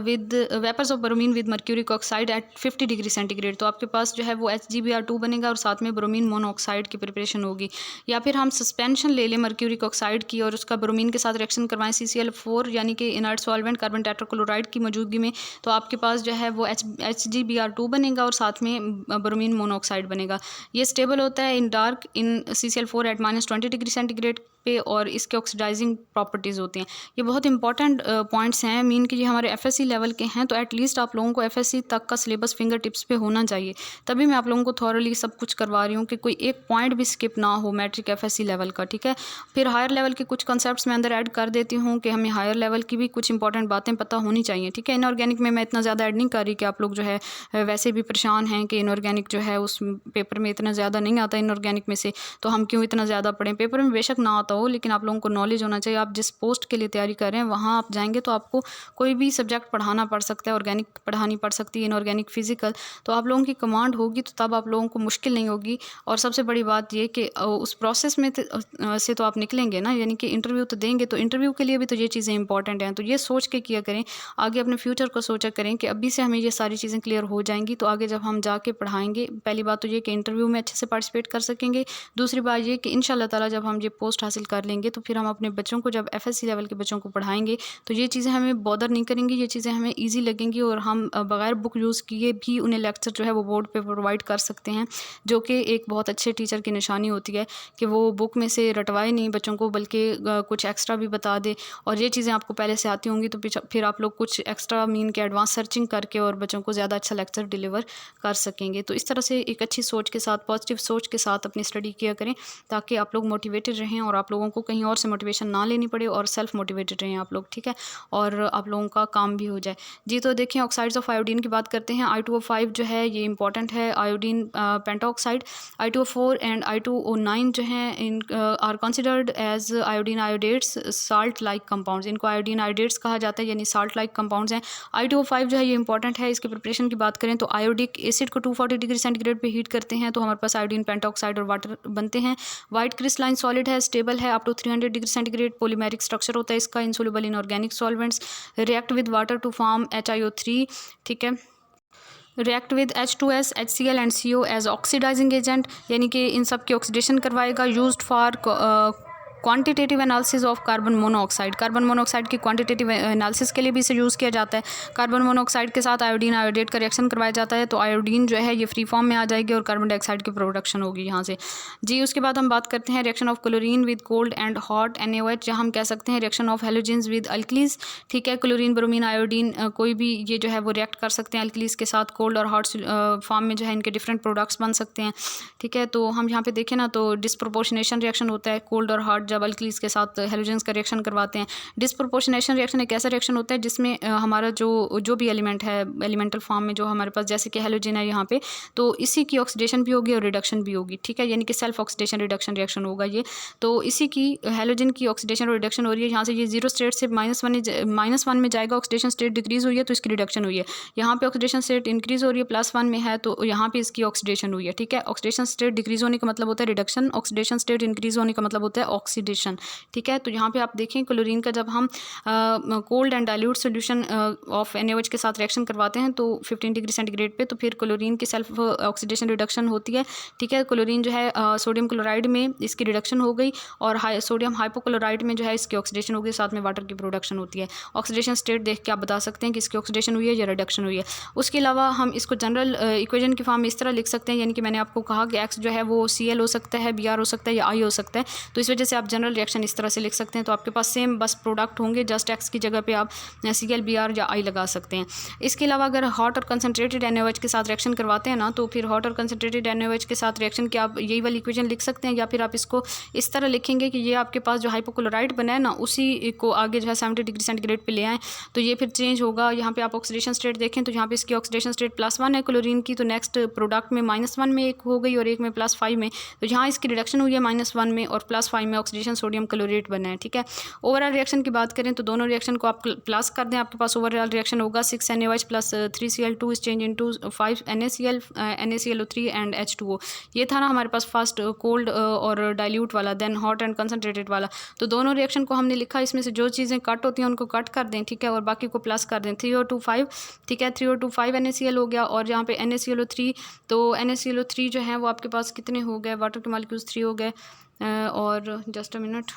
with vapours of bromine with mercuric oxide at 50 degree centigrade. तो आपके पास जो है वो HgBr2 बनेगा और साथ में ब्रोमीन मोनोऑक्साइड की प्रिपरेशन होगी। या फिर हम सस्पेंशन ले लें मर्क्यूरिक ऑक्साइड की और उसका ब्रोमीन के साथ रिएक्शन करवाएं CCl4 यानी कि इनर्ट सॉल्वेंट कार्बन टेट्राक्लोराइड की मौजूदगी में, तो आपके पास जो है वो HgBr2 बनेगा और साथ में ब्रोमीन मोनोऑक्साइड बनेगा। ये स्टेबल होता है in dark in CCl4 at -20 degree centigrade पे और इसके ऑक्सीडाइजिंग प्रॉपर्टीज़ होती हैं। ये बहुत इंपॉर्टेंट पॉइंट्स हैं, मीन कि ये हमारे FSC लेवल के हैं, तो एटलीस्ट आप लोगों को FSC तक का सिलेबस फिंगर टिप्स पे होना चाहिए, तभी मैं आप लोगों को थॉरली सब कुछ करवा रही हूँ कि कोई एक पॉइंट भी स्किप ना हो मैट्रिक FSC लेवल का, ठीक है। फिर हायर लेवल के कुछ कॉन्सेप्ट्स मैं अंदर ऐड कर देती हूँ कि हमें हायर लेवल की भी कुछ इंपॉर्टेंट बातें पता होनी चाहिए, ठीक है। इनऑर्गेनिक में मैं इतना ज़्यादा ऐड नहीं कर रही कि आप लोग जो है वैसे भी परेशान हैं कि इनऑर्गेनिक जो है उस पेपर में इतना ज़्यादा नहीं आता इनऑर्गेनिक में से, तो हम क्यों इतना ज़्यादा पढ़ें। पेपर में बेशक ना आता हो लेकिन आप लोगों को नॉलेज होना चाहिए। आप जिस पोस्ट के लिए तैयारी कर रहे हैं वहाँ आप जाएंगे तो आपको कोई भी सब्जेक्ट पढ़ाना पड़ सकता है, ऑर्गेनिक पढ़ानी पड़ सकती है, इनऑर्गेनिक फिजिकल, तो आप लोगों की कमांड होगी तो तब आप लोगों को मुश्किल नहीं होगी। और सबसे बड़ी बात ये कि उस प्रोसेस में से तो आप निकलेंगे ना, यानी कि इंटरव्यू तो देंगे, तो इंटरव्यू के लिए भी तो ये चीज़ें इंपॉर्टेंट हैं। तो ये सोच के किया करें, आगे अपने फ्यूचर को सोचा करें कि अभी से हमें ये सारी चीज़ें क्लियर हो जाएंगी, तो आगे जब हम जाके पढ़ाएंगे, पहली बात तो ये कि इंटरव्यू में अच्छे से पार्टिसिपेट कर सकेंगे। दूसरी बात ये कि इंशाल्लाह ताला जब हम ये पोस्ट हासिल कर लेंगे तो फिर हम अपने बच्चों को जब FSC लेवल के बच्चों को पढ़ाएंगे तो ये चीज़ें हमें बॉदर नहीं करेंगी, ये चीज़ें हमें ईजी लगेंगी और हम बग़ैर बुक यूज़ किए भी उन्हें लेक्चर जो है वो बोर्ड पे प्रोवाइड कर सकते हैं, जो कि एक बहुत अच्छे टीचर की निशानी होती है कि वो बुक में से रटवाए नहीं बच्चों को, बल्कि कुछ एक्स्ट्रा भी बता दे। और ये चीज़ें आपको पहले से आती होंगी तो फिर आप लोग कुछ एक्स्ट्रा मीन के एडवांस सर्चिंग करके और बच्चों को ज़्यादा अच्छा लेक्चर डिलीवर कर सकेंगे। तो इस तरह से एक अच्छी सोच के साथ, पॉजिटिव सोच के साथ अपनी स्टडी किया करें ताकि आप लोग मोटिवेटेड रहें और आप लोगों को कहीं और से मोटिवेशन ना लेनी पड़े और सेल्फ मोटिवेटेड रहें आप लोग, ठीक है, और आप लोगों का काम भी हो जाए जी। तो देखिए ऑक्साइड्स ऑफ आयोडीन की बात करते हैं। I2O5 जो है ये इंपॉर्टेंट है, iodine pentoxide. I2O4 and I2O9 जो हैं इन are considered as iodine आयोडेट्स salt like compounds, इनको आयोडीन आयोडेट्स कहा जाता है, यानी साल्ट लाइक कंपाउंड्स हैं। I2O5 जो है ये इंपॉर्टेंट है। इसकी प्रिपरेशन की बात करें तो आयोडिक एसिड को 240 डिग्री सेंटीग्रेड पे हीट करते हैं तो हमारे पास आयोडीन पेंटाऑक्साइड और वाटर बनते हैं। वाइट क्रिस्टलाइन सॉलिड है, स्टेबल है up to 300 degree centigrade, polymeric structure होता है इसका, इंसोल्युबल in organic solvents, react with water to form HiO3, ठीक है, react with H2S, HCl and CO as oxidising agent, यानी कि इन सब की ऑक्सीडेशन करवाएगा। Used for quantitative analysis of carbon monoxide, carbon monoxide की क्वांटिटेटिव एनालिसिस के लिए भी इसे यूज़ किया जाता है। कार्बन मोनोऑक्साइड के साथ आयोडीन आयोडेट का रिएक्शन करवाया जाता है तो आयोडीन जो है ये फ्री फॉर्म में आ जाएगी और कार्बन डाइऑक्साइड की प्रोडक्शन होगी यहाँ से जी। उसके बाद हम बात करते हैं reaction of chlorine with cold and hot NaOH, जहाँ हम कह सकते हैं reaction of halogens with alkalis, ठीक है। क्लोरीन, ब्रोमीन, आयोडीन कोई भी ये जो है वो रिएक्ट कर सकते हैं अल्कलीज के साथ, कोल्ड और हॉट फॉर्म में जो है इनके डिफरेंट प्रोडक्ट्स बन सकते हैं, ठीक है। तो हम यहाँ पे देखें ना तो डिस्प्रोपोर्शनेशन रिएक्शन होता है कोल्ड और हॉट जब अल्कलीज के साथ हेलोजेंस का रिएक्शन करवाते हैं। डिस्प्रोपोर्शनेशन रिएक्शन एक ऐसा रिएक्शन होता है जिसमें हमारा जो भी एलिमेंट है एलिमेंटल फॉर्म में जो हमारे पास जैसे कि हेलोजन है यहाँ पे, तो इसी की ऑक्सीडेशन भी होगी और रिडक्शन भी होगी, ठीक है, यानी कि सेल्फ ऑक्सीडेशन रिडक्शन रिएक्शन होगा ये। तो इसी की हेलोजन की ऑक्सीडेशन और रिडक्शन हो रही है। यहाँ से ये जीरो स्टेट से -1 में जाएगा, ऑक्सीडेशन स्टेट डिक्रीज हुई है तो इसकी रिडक्शन हुई है। यहाँ पे ऑक्सीडेशन स्टेट इंक्रीज हो रही है +1 में है तो यहाँ पे इसकी ऑक्सीडेशन हुई है, ठीक है। ऑक्सीडेशन स्टेट डिक्रीज होने का मतलब होता है रिडक्शन, ऑक्सीडेशन स्टेट इंक्रीज होने का मतलब होता है ऑक्सीडेशन। ऑक्सीडेशन, ठीक है। तो यहाँ पे आप देखें क्लोरीन का जब हम cold and dilute solution of NaOH के साथ रिएक्शन करवाते हैं तो 15 डिग्री सेंटीग्रेड पे, तो फिर क्लोरीन की सेल्फ ऑक्सीडेशन रिडक्शन होती है, ठीक है। क्लोरीन जो है सोडियम क्लोराइड में इसकी रिडक्शन हो गई और सोडियम हाइपोक्लोराइड में जो है इसकी ऑक्सीडेशन हो गई, साथ में वाटर की प्रोडक्शन होती है। ऑक्सीडेशन स्टेट देख के आप बता सकते हैं कि इसकी ऑक्सीडेशन हुई है या रिडक्शन हुई है। उसके अलावा हम इसको जनरल इक्वेशन की फॉर्म में इस तरह लिख सकते हैं, यानी कि मैंने आपको कहा कि X जो है वो Cl हो सकता है, Br हो सकता है या I हो सकता है, तो इस वजह से आप जनरल रिएक्शन इस तरह से लिख सकते हैं। तो आपके पास सेम बस प्रोडक्ट होंगे, जस्ट X की जगह पे आप Cl, Br या I लगा सकते हैं। इसके अलावा अगर हॉट और कंसनट्रेटेड NaOH के साथ रिएक्शन करवाते हैं ना, तो फिर हॉट और कंसनट्रेटेड NaOH के साथ रिएक्शन की आप यही वाली इक्वेशन लिख सकते हैं, या फिर आप इसको इस तरह लिखेंगे कि ये आपके पास जो हाइपोक्लोराइड बना है ना, उसी को आगे जो है 70 डिग्री सेंटीग्रेड पे ले आएँ, तो ये फिर चेंज होगा। यहाँ पे आप ऑक्सीडेशन स्टेट देखें तो यहाँ पे इसकी ऑक्सीडेशन स्टेट +1 है क्लोरीन की, तो नेक्स्ट प्रोडक्ट में -1 में एक हो गई और एक में +5 में, तो यहाँ इसकी रिडक्शन हुई है -1 में और +5 में ऑक्सीडेशन सोडियम क्लोरेट बना है, ठीक है। ओवरऑल रिएक्शन की बात करें तो दोनों रिएक्शन को आप प्लस कर दें, आपके पास ओवरऑल रिएक्शन होगा 6 NaOH + 3 Cl2 is change into 5 NaCl, NaClO3 and H2O। ये था ना हमारे पास फर्स्ट कोल्ड और डाइल्यूट वाला, देन हॉट एंड कंसनट्रेटेड वाला। तो दोनों रिएक्शन को हमने लिखा, इसमें से जो चीज़ें कट होती हैं उनको कट कर दें, ठीक है, और बाकी को प्लस कर दें। 3O2 5, ठीक है, 3O2 5 NaCl हो गया, और यहाँ पे NaClO3, तो NaClO3 जो है वो आपके पास कितने हो गए, वाटर के मॉलिक्यूल्स 3 हो गए। और जस्ट अ मिनट,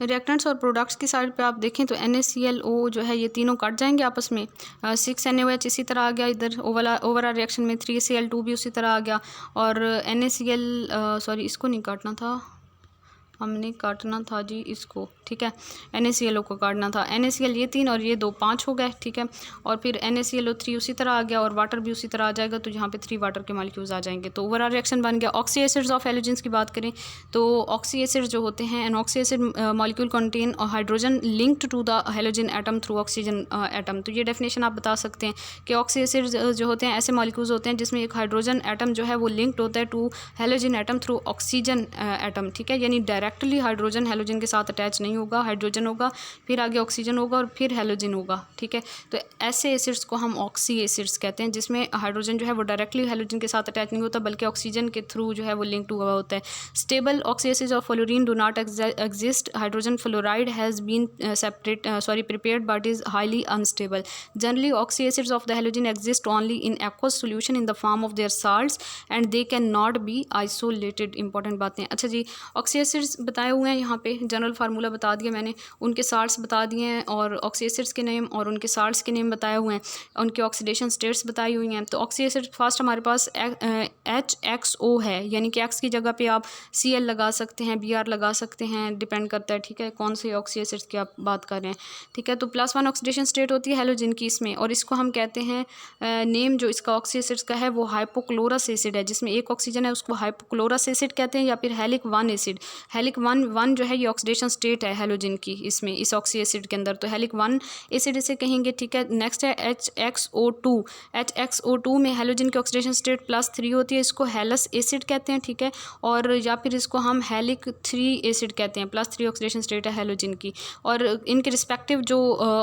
रिएक्टेंट्स और प्रोडक्ट्स की साइड पे आप देखें तो NaClO जो है ये तीनों कट जाएंगे आपस में। 6 NaOH इसी तरह आ गया इधर, ओवरऑल रिएक्शन में 3 Cl2 भी उसी तरह आ गया, और NaCl सॉरी इसको नहीं काटना था, हमने काटना था जी इसको, ठीक है, NaClO को काटना था। NaCl ये 3 और ये 2 5 हो गए, ठीक है, और फिर NaClO3 उसी तरह आ गया और वाटर भी उसी तरह आ जाएगा, तो यहाँ पे 3 वाटर के मॉलिक्यूल्स आ जाएंगे, तो ओवरऑल रिएक्शन बन गया। ऑक्सी एसिड्स ऑफ हैलोजेंस की बात करें तो ऑक्सी एसिड जो होते हैं, an oxy acid molecule contain hydrogen linked to the halogen atom through oxygen atom. तो ये डेफिनेशन आप बता सकते हैं कि ऑक्सी एसिड जो होते हैं ऐसे मॉलिक्यूल्स होते हैं जिसमें एक हाइड्रोजन एटम जो है वो लिंक्ड होता है to halogen atom through oxygen atom, ठीक है, यानी डायरेक्टली हाइड्रोजन हैलोजन के साथ अटैच नहीं होगा, हाइड्रोजन होगा, फिर आगे ऑक्सीजन होगा और फिर हैलोजन होगा, ठीक है। तो ऐसे एसिड्स को हम ऑक्सी एसिड्स कहते हैं, जिसमें हाइड्रोजन जो है वो डायरेक्टली हैलोजन के साथ अटैच नहीं होता बल्कि ऑक्सीजन के थ्रू जो है वो लिंक्ड हुआ होता है। Stable oxy acids of fluorine do not exist, hydrogen fluoride has been prepared but is highly unstable. Generally oxy acids of the halogen exist only in aqueous solution in the form of their salts and they cannot be isolated. Important बातें, अच्छा जी, oxy acids बताए हुए हैं यहाँ पे, general formula बता दिया मैंने, उनके साल्ट्स बता दिए हैं और ऑक्सी एसिड्स के नेम और उनके साल्ट्स के नेम बताए हुए हैं, उनके ऑक्सीडेशन स्टेट्स बताई हुई हैं। तो ऑक्सी एसिड फर्स्ट हमारे पास HXO है, यानी कि X की जगह पे आप Cl लगा सकते हैं, Br लगा सकते हैं, डिपेंड करता है, ठीक है, कौन से ऑक्सी एसिड्स की आप बात कर रहे हैं, ठीक है। तो +1 ऑक्सीडेशन स्टेट होती है हैलोजन की इसमें, और इसको हम कहते हैं नेम जो इसका ऑक्सी एसिड्स का है वो हाइपोक्लोरस एसिड है, जिसमें एक ऑक्सीजन है उसको हाइपोक्लोरस एसिड कहते हैं, या फिर हेलिक 1 एसिड। हेलिक 1 जो है ये ऑक्सीडेशन स्टेट है हैलोजन की इसमें, इस ऑक्सी एसिड के अंदर, तो हेलिक 1 एसिड इसे कहेंगे, ठीक है। नेक्स्ट है HXO2। HXO2 में हैलोजन की ऑक्सीडेशन स्टेट +3 होती है, इसको हेलस एसिड कहते हैं, ठीक है, और या फिर इसको हम हेलिक 3 एसिड कहते हैं, +3 ऑक्सीडेशन स्टेट है हैलोजन की। और इनके रिस्पेक्टिव जो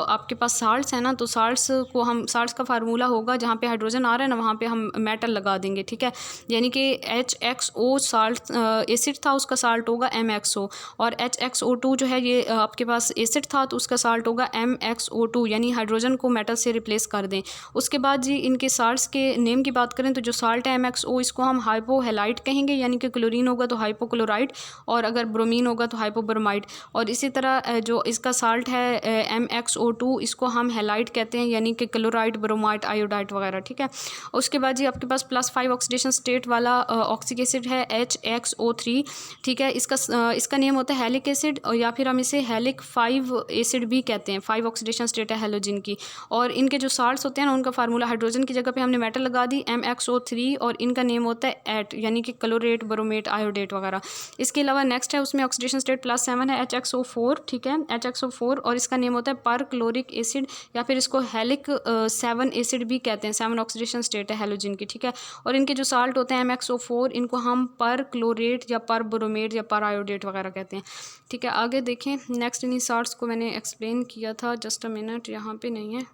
आपके पास साल्ट्स हैं ना, तो साल्ट्स को हम, साल्ट्स का फार्मूला होगा जहाँ पे हाइड्रोजन आ रहा है ना वहाँ पे हम मेटल लगा देंगे, ठीक है, यानी कि HXO साल्ट एसिड था उसका साल्ट होगा MXO, और HXO2 जो है ये आपके पास एसिड था तो उसका साल्ट होगा MXO2, यानी हाइड्रोजन को मेटल से रिप्लेस कर दें। उसके बाद जी इनके साल्ट्स के नेम की बात करें तो जो साल्ट है MXO इसको हम हाइपोहेलाइट कहेंगे, यानी कि क्लोरीन होगा तो हाइपोक्लोराइड और अगर ब्रोमीन होगा तो हाइपोब्रोमाइड, और इसी तरह जो इसका साल्ट है MXO2 इसको हम हेलाइट कहते हैं, यानी कि क्लोराइड, ब्रोमाइड, आयोडाइड वगैरह, ठीक है। उसके बाद जी आपके पास +5 ऑक्सीडेशन स्टेट वाला ऑक्सिक एसिड है HXO3, ठीक है, इसका नेम होता है हेलिक एसिड, और या फिर हम इसे हेलिक 5 एसिड भी कहते हैं, 5 ऑक्सीडेशन स्टेट है हैलोजन की। और इनके जो साल्ट्स होते हैं ना उनका फार्मूला हाइड्रोजन की जगह पे हमने मेटल लगा दी MXO3, और इनका नेम होता है एट, यानी कि क्लोरेट, ब्रोमेट, आयोडेट वगैरह। इसके अलावा नेक्स्ट है उसमें ऑक्सीडेशन स्टेट +7 है HXO4, ठीक है, HXO4, और इसका नेम होता है पर क्लोरिक एसिड, या फिर इसको हेलिक 7 एसिड भी कहते हैं, 7 ऑक्सीडेशन स्टेट है हैलोजन की, ठीक है। और इनके जो साल्ट होते हैं MXO4 इनको हम पर क्लोरेट या पर ब्रोमेट या पर आयोडेट वगैरह कहते हैं, ठीक है। आगे देखें, नेक्स्ट इन्हीं साल्ट्स को मैंने एक्सप्लेन किया था, जस्ट अ मिनट, यहाँ पे नहीं है,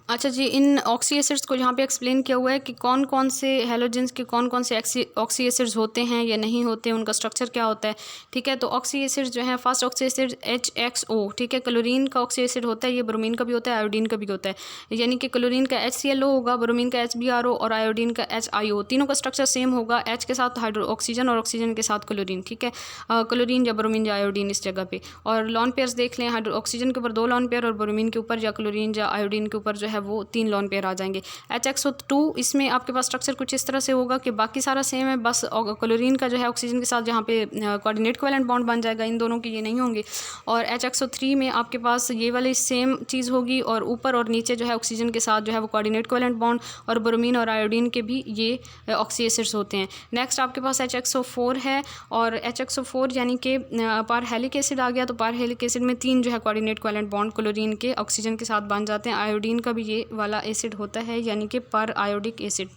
अच्छा जी, इन ऑक्सी एसिड्स को यहाँ पे एक्सप्लेन किया हुआ है कि कौन कौन से हैलोजेंस के कौन कौन से ऑक्सी एसिड्स होते हैं या नहीं होते हैं, उनका स्ट्रक्चर क्या होता है। ठीक है, तो ऑक्सी एसिड्स जो है, फर्स्ट ऑक्सी एसिड HXO, ठीक है, क्लोरीन का ऑक्सी एसिड होता है, ये ब्रोमीन का भी होता है, आयोडीन का भी होता है। यानी कि क्लोरीन का HClO होगा, ब्रोमीन का HBRO और आयोडीन का HIO, तीनों का स्ट्रक्चर सेम होगा, H के साथ हाइड्रो ऑक्सीजन और ऑक्सीजन के साथ क्लोरीन। ठीक है, क्लोरीन या ब्रोमीन या आयोडीन इस जगह पे। और लॉन पेयर्स देख लें, हाइड्रो ऑक्सीजन के ऊपर 2 लॉन पेयर और ब्रोमीन के ऊपर या क्लोरीन या आयोडीन के ऊपर जो है वो 3 लॉन पेयर आ जाएंगे। HXO2 इसमें आपके पास स्ट्रक्चर कुछ इस तरह से होगा कि बाकी सारा सेम है, बस क्लोरीन का जो है ऑक्सीजन के साथ जहाँ पे कोऑर्डिनेट कोवेलेंट बॉन्ड बन जाएगा, इन दोनों के ये नहीं होंगे। और HXO3 में आपके पास ये वाली सेम चीज़ होगी और ऊपर और नीचे जो है ऑक्सीजन के साथ जो है वो कोऑर्डिनेट कोवेलेंट बॉन्ड, और ब्रोमीन और आयोडीन के भी ये ऑक्सी एसिड्स होते हैं। नेक्स्ट आपके पास HXO4 है, और HXO4 यानी कि पारहेलिक एसिड आ गया, तो पारहेलिक एसिड में 3 जो है कोऑर्डिनेट कोवेलेंट बॉन्ड क्लोरीन के ऑक्सीजन के साथ बन जाते हैं। आयोडीन का भी ये वाला एसिड होता है, यानी कि पर आयोडिक एसिड।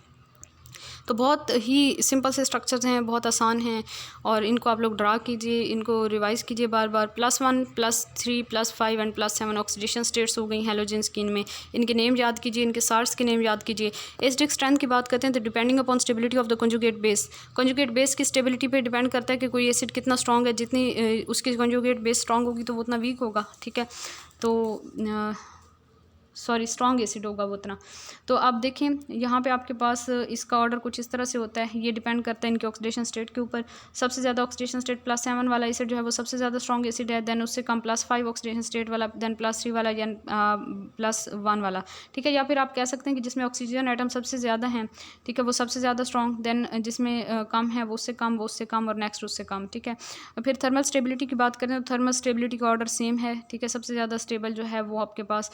तो बहुत ही सिंपल से स्ट्रक्चर्स हैं, बहुत आसान हैं, और इनको आप लोग ड्रा कीजिए, इनको रिवाइज़ कीजिए बार बार। +1 +3 +5 एंड +7 ऑक्सीडेशन स्टेट्स हो गई हैलोजेंस की। इनमें इनके नेम याद कीजिए, इनके सार्ट्स के नेम याद कीजिए। एसिडिक स्ट्रेंथ की बात करते हैं तो depending upon stability of the conjugate base, conjugate base की स्टेबिलिटी पे डिपेंड करता है कि कोई एसिड कितना स्ट्रॉन्ग है। जितनी उसकी कंजुगेट बेस स्ट्रॉन्ग होगी तो वो उतना वीक होगा। ठीक है, तो स्ट्रॉन्ग एसिड होगा वो उतना। तो आप देखें यहाँ पे आपके पास इसका ऑर्डर कुछ इस तरह से होता है, ये डिपेंड करता है इनके ऑक्सीडेशन स्टेट के ऊपर। सबसे ज़्यादा ऑक्सीडेशन स्टेट +7 वाला एसिड जो है वो सबसे ज़्यादा स्ट्रॉन्ग एसिड है, देन उससे कम +5 ऑक्सीडेशन स्टेट वाला, देन +3 वाला, या +1 वाला। ठीक है, या फिर आप कह सकते हैं कि जिसमें ऑक्सीजन आइटम सबसे ज़्यादा हैं, ठीक है, वो सबसे ज़्यादा स्ट्रॉन्ग, देन जिसमें कम है वो उससे कम, वो उससे कम, और नेक्स्ट उससे कम। ठीक है, फिर थर्मल स्टेबिलिटी की बात करें तो थर्मल स्टेबिलिटी का ऑर्डर सेम है। ठीक है, सबसे ज़्यादा स्टेबल जो है वो आपके पास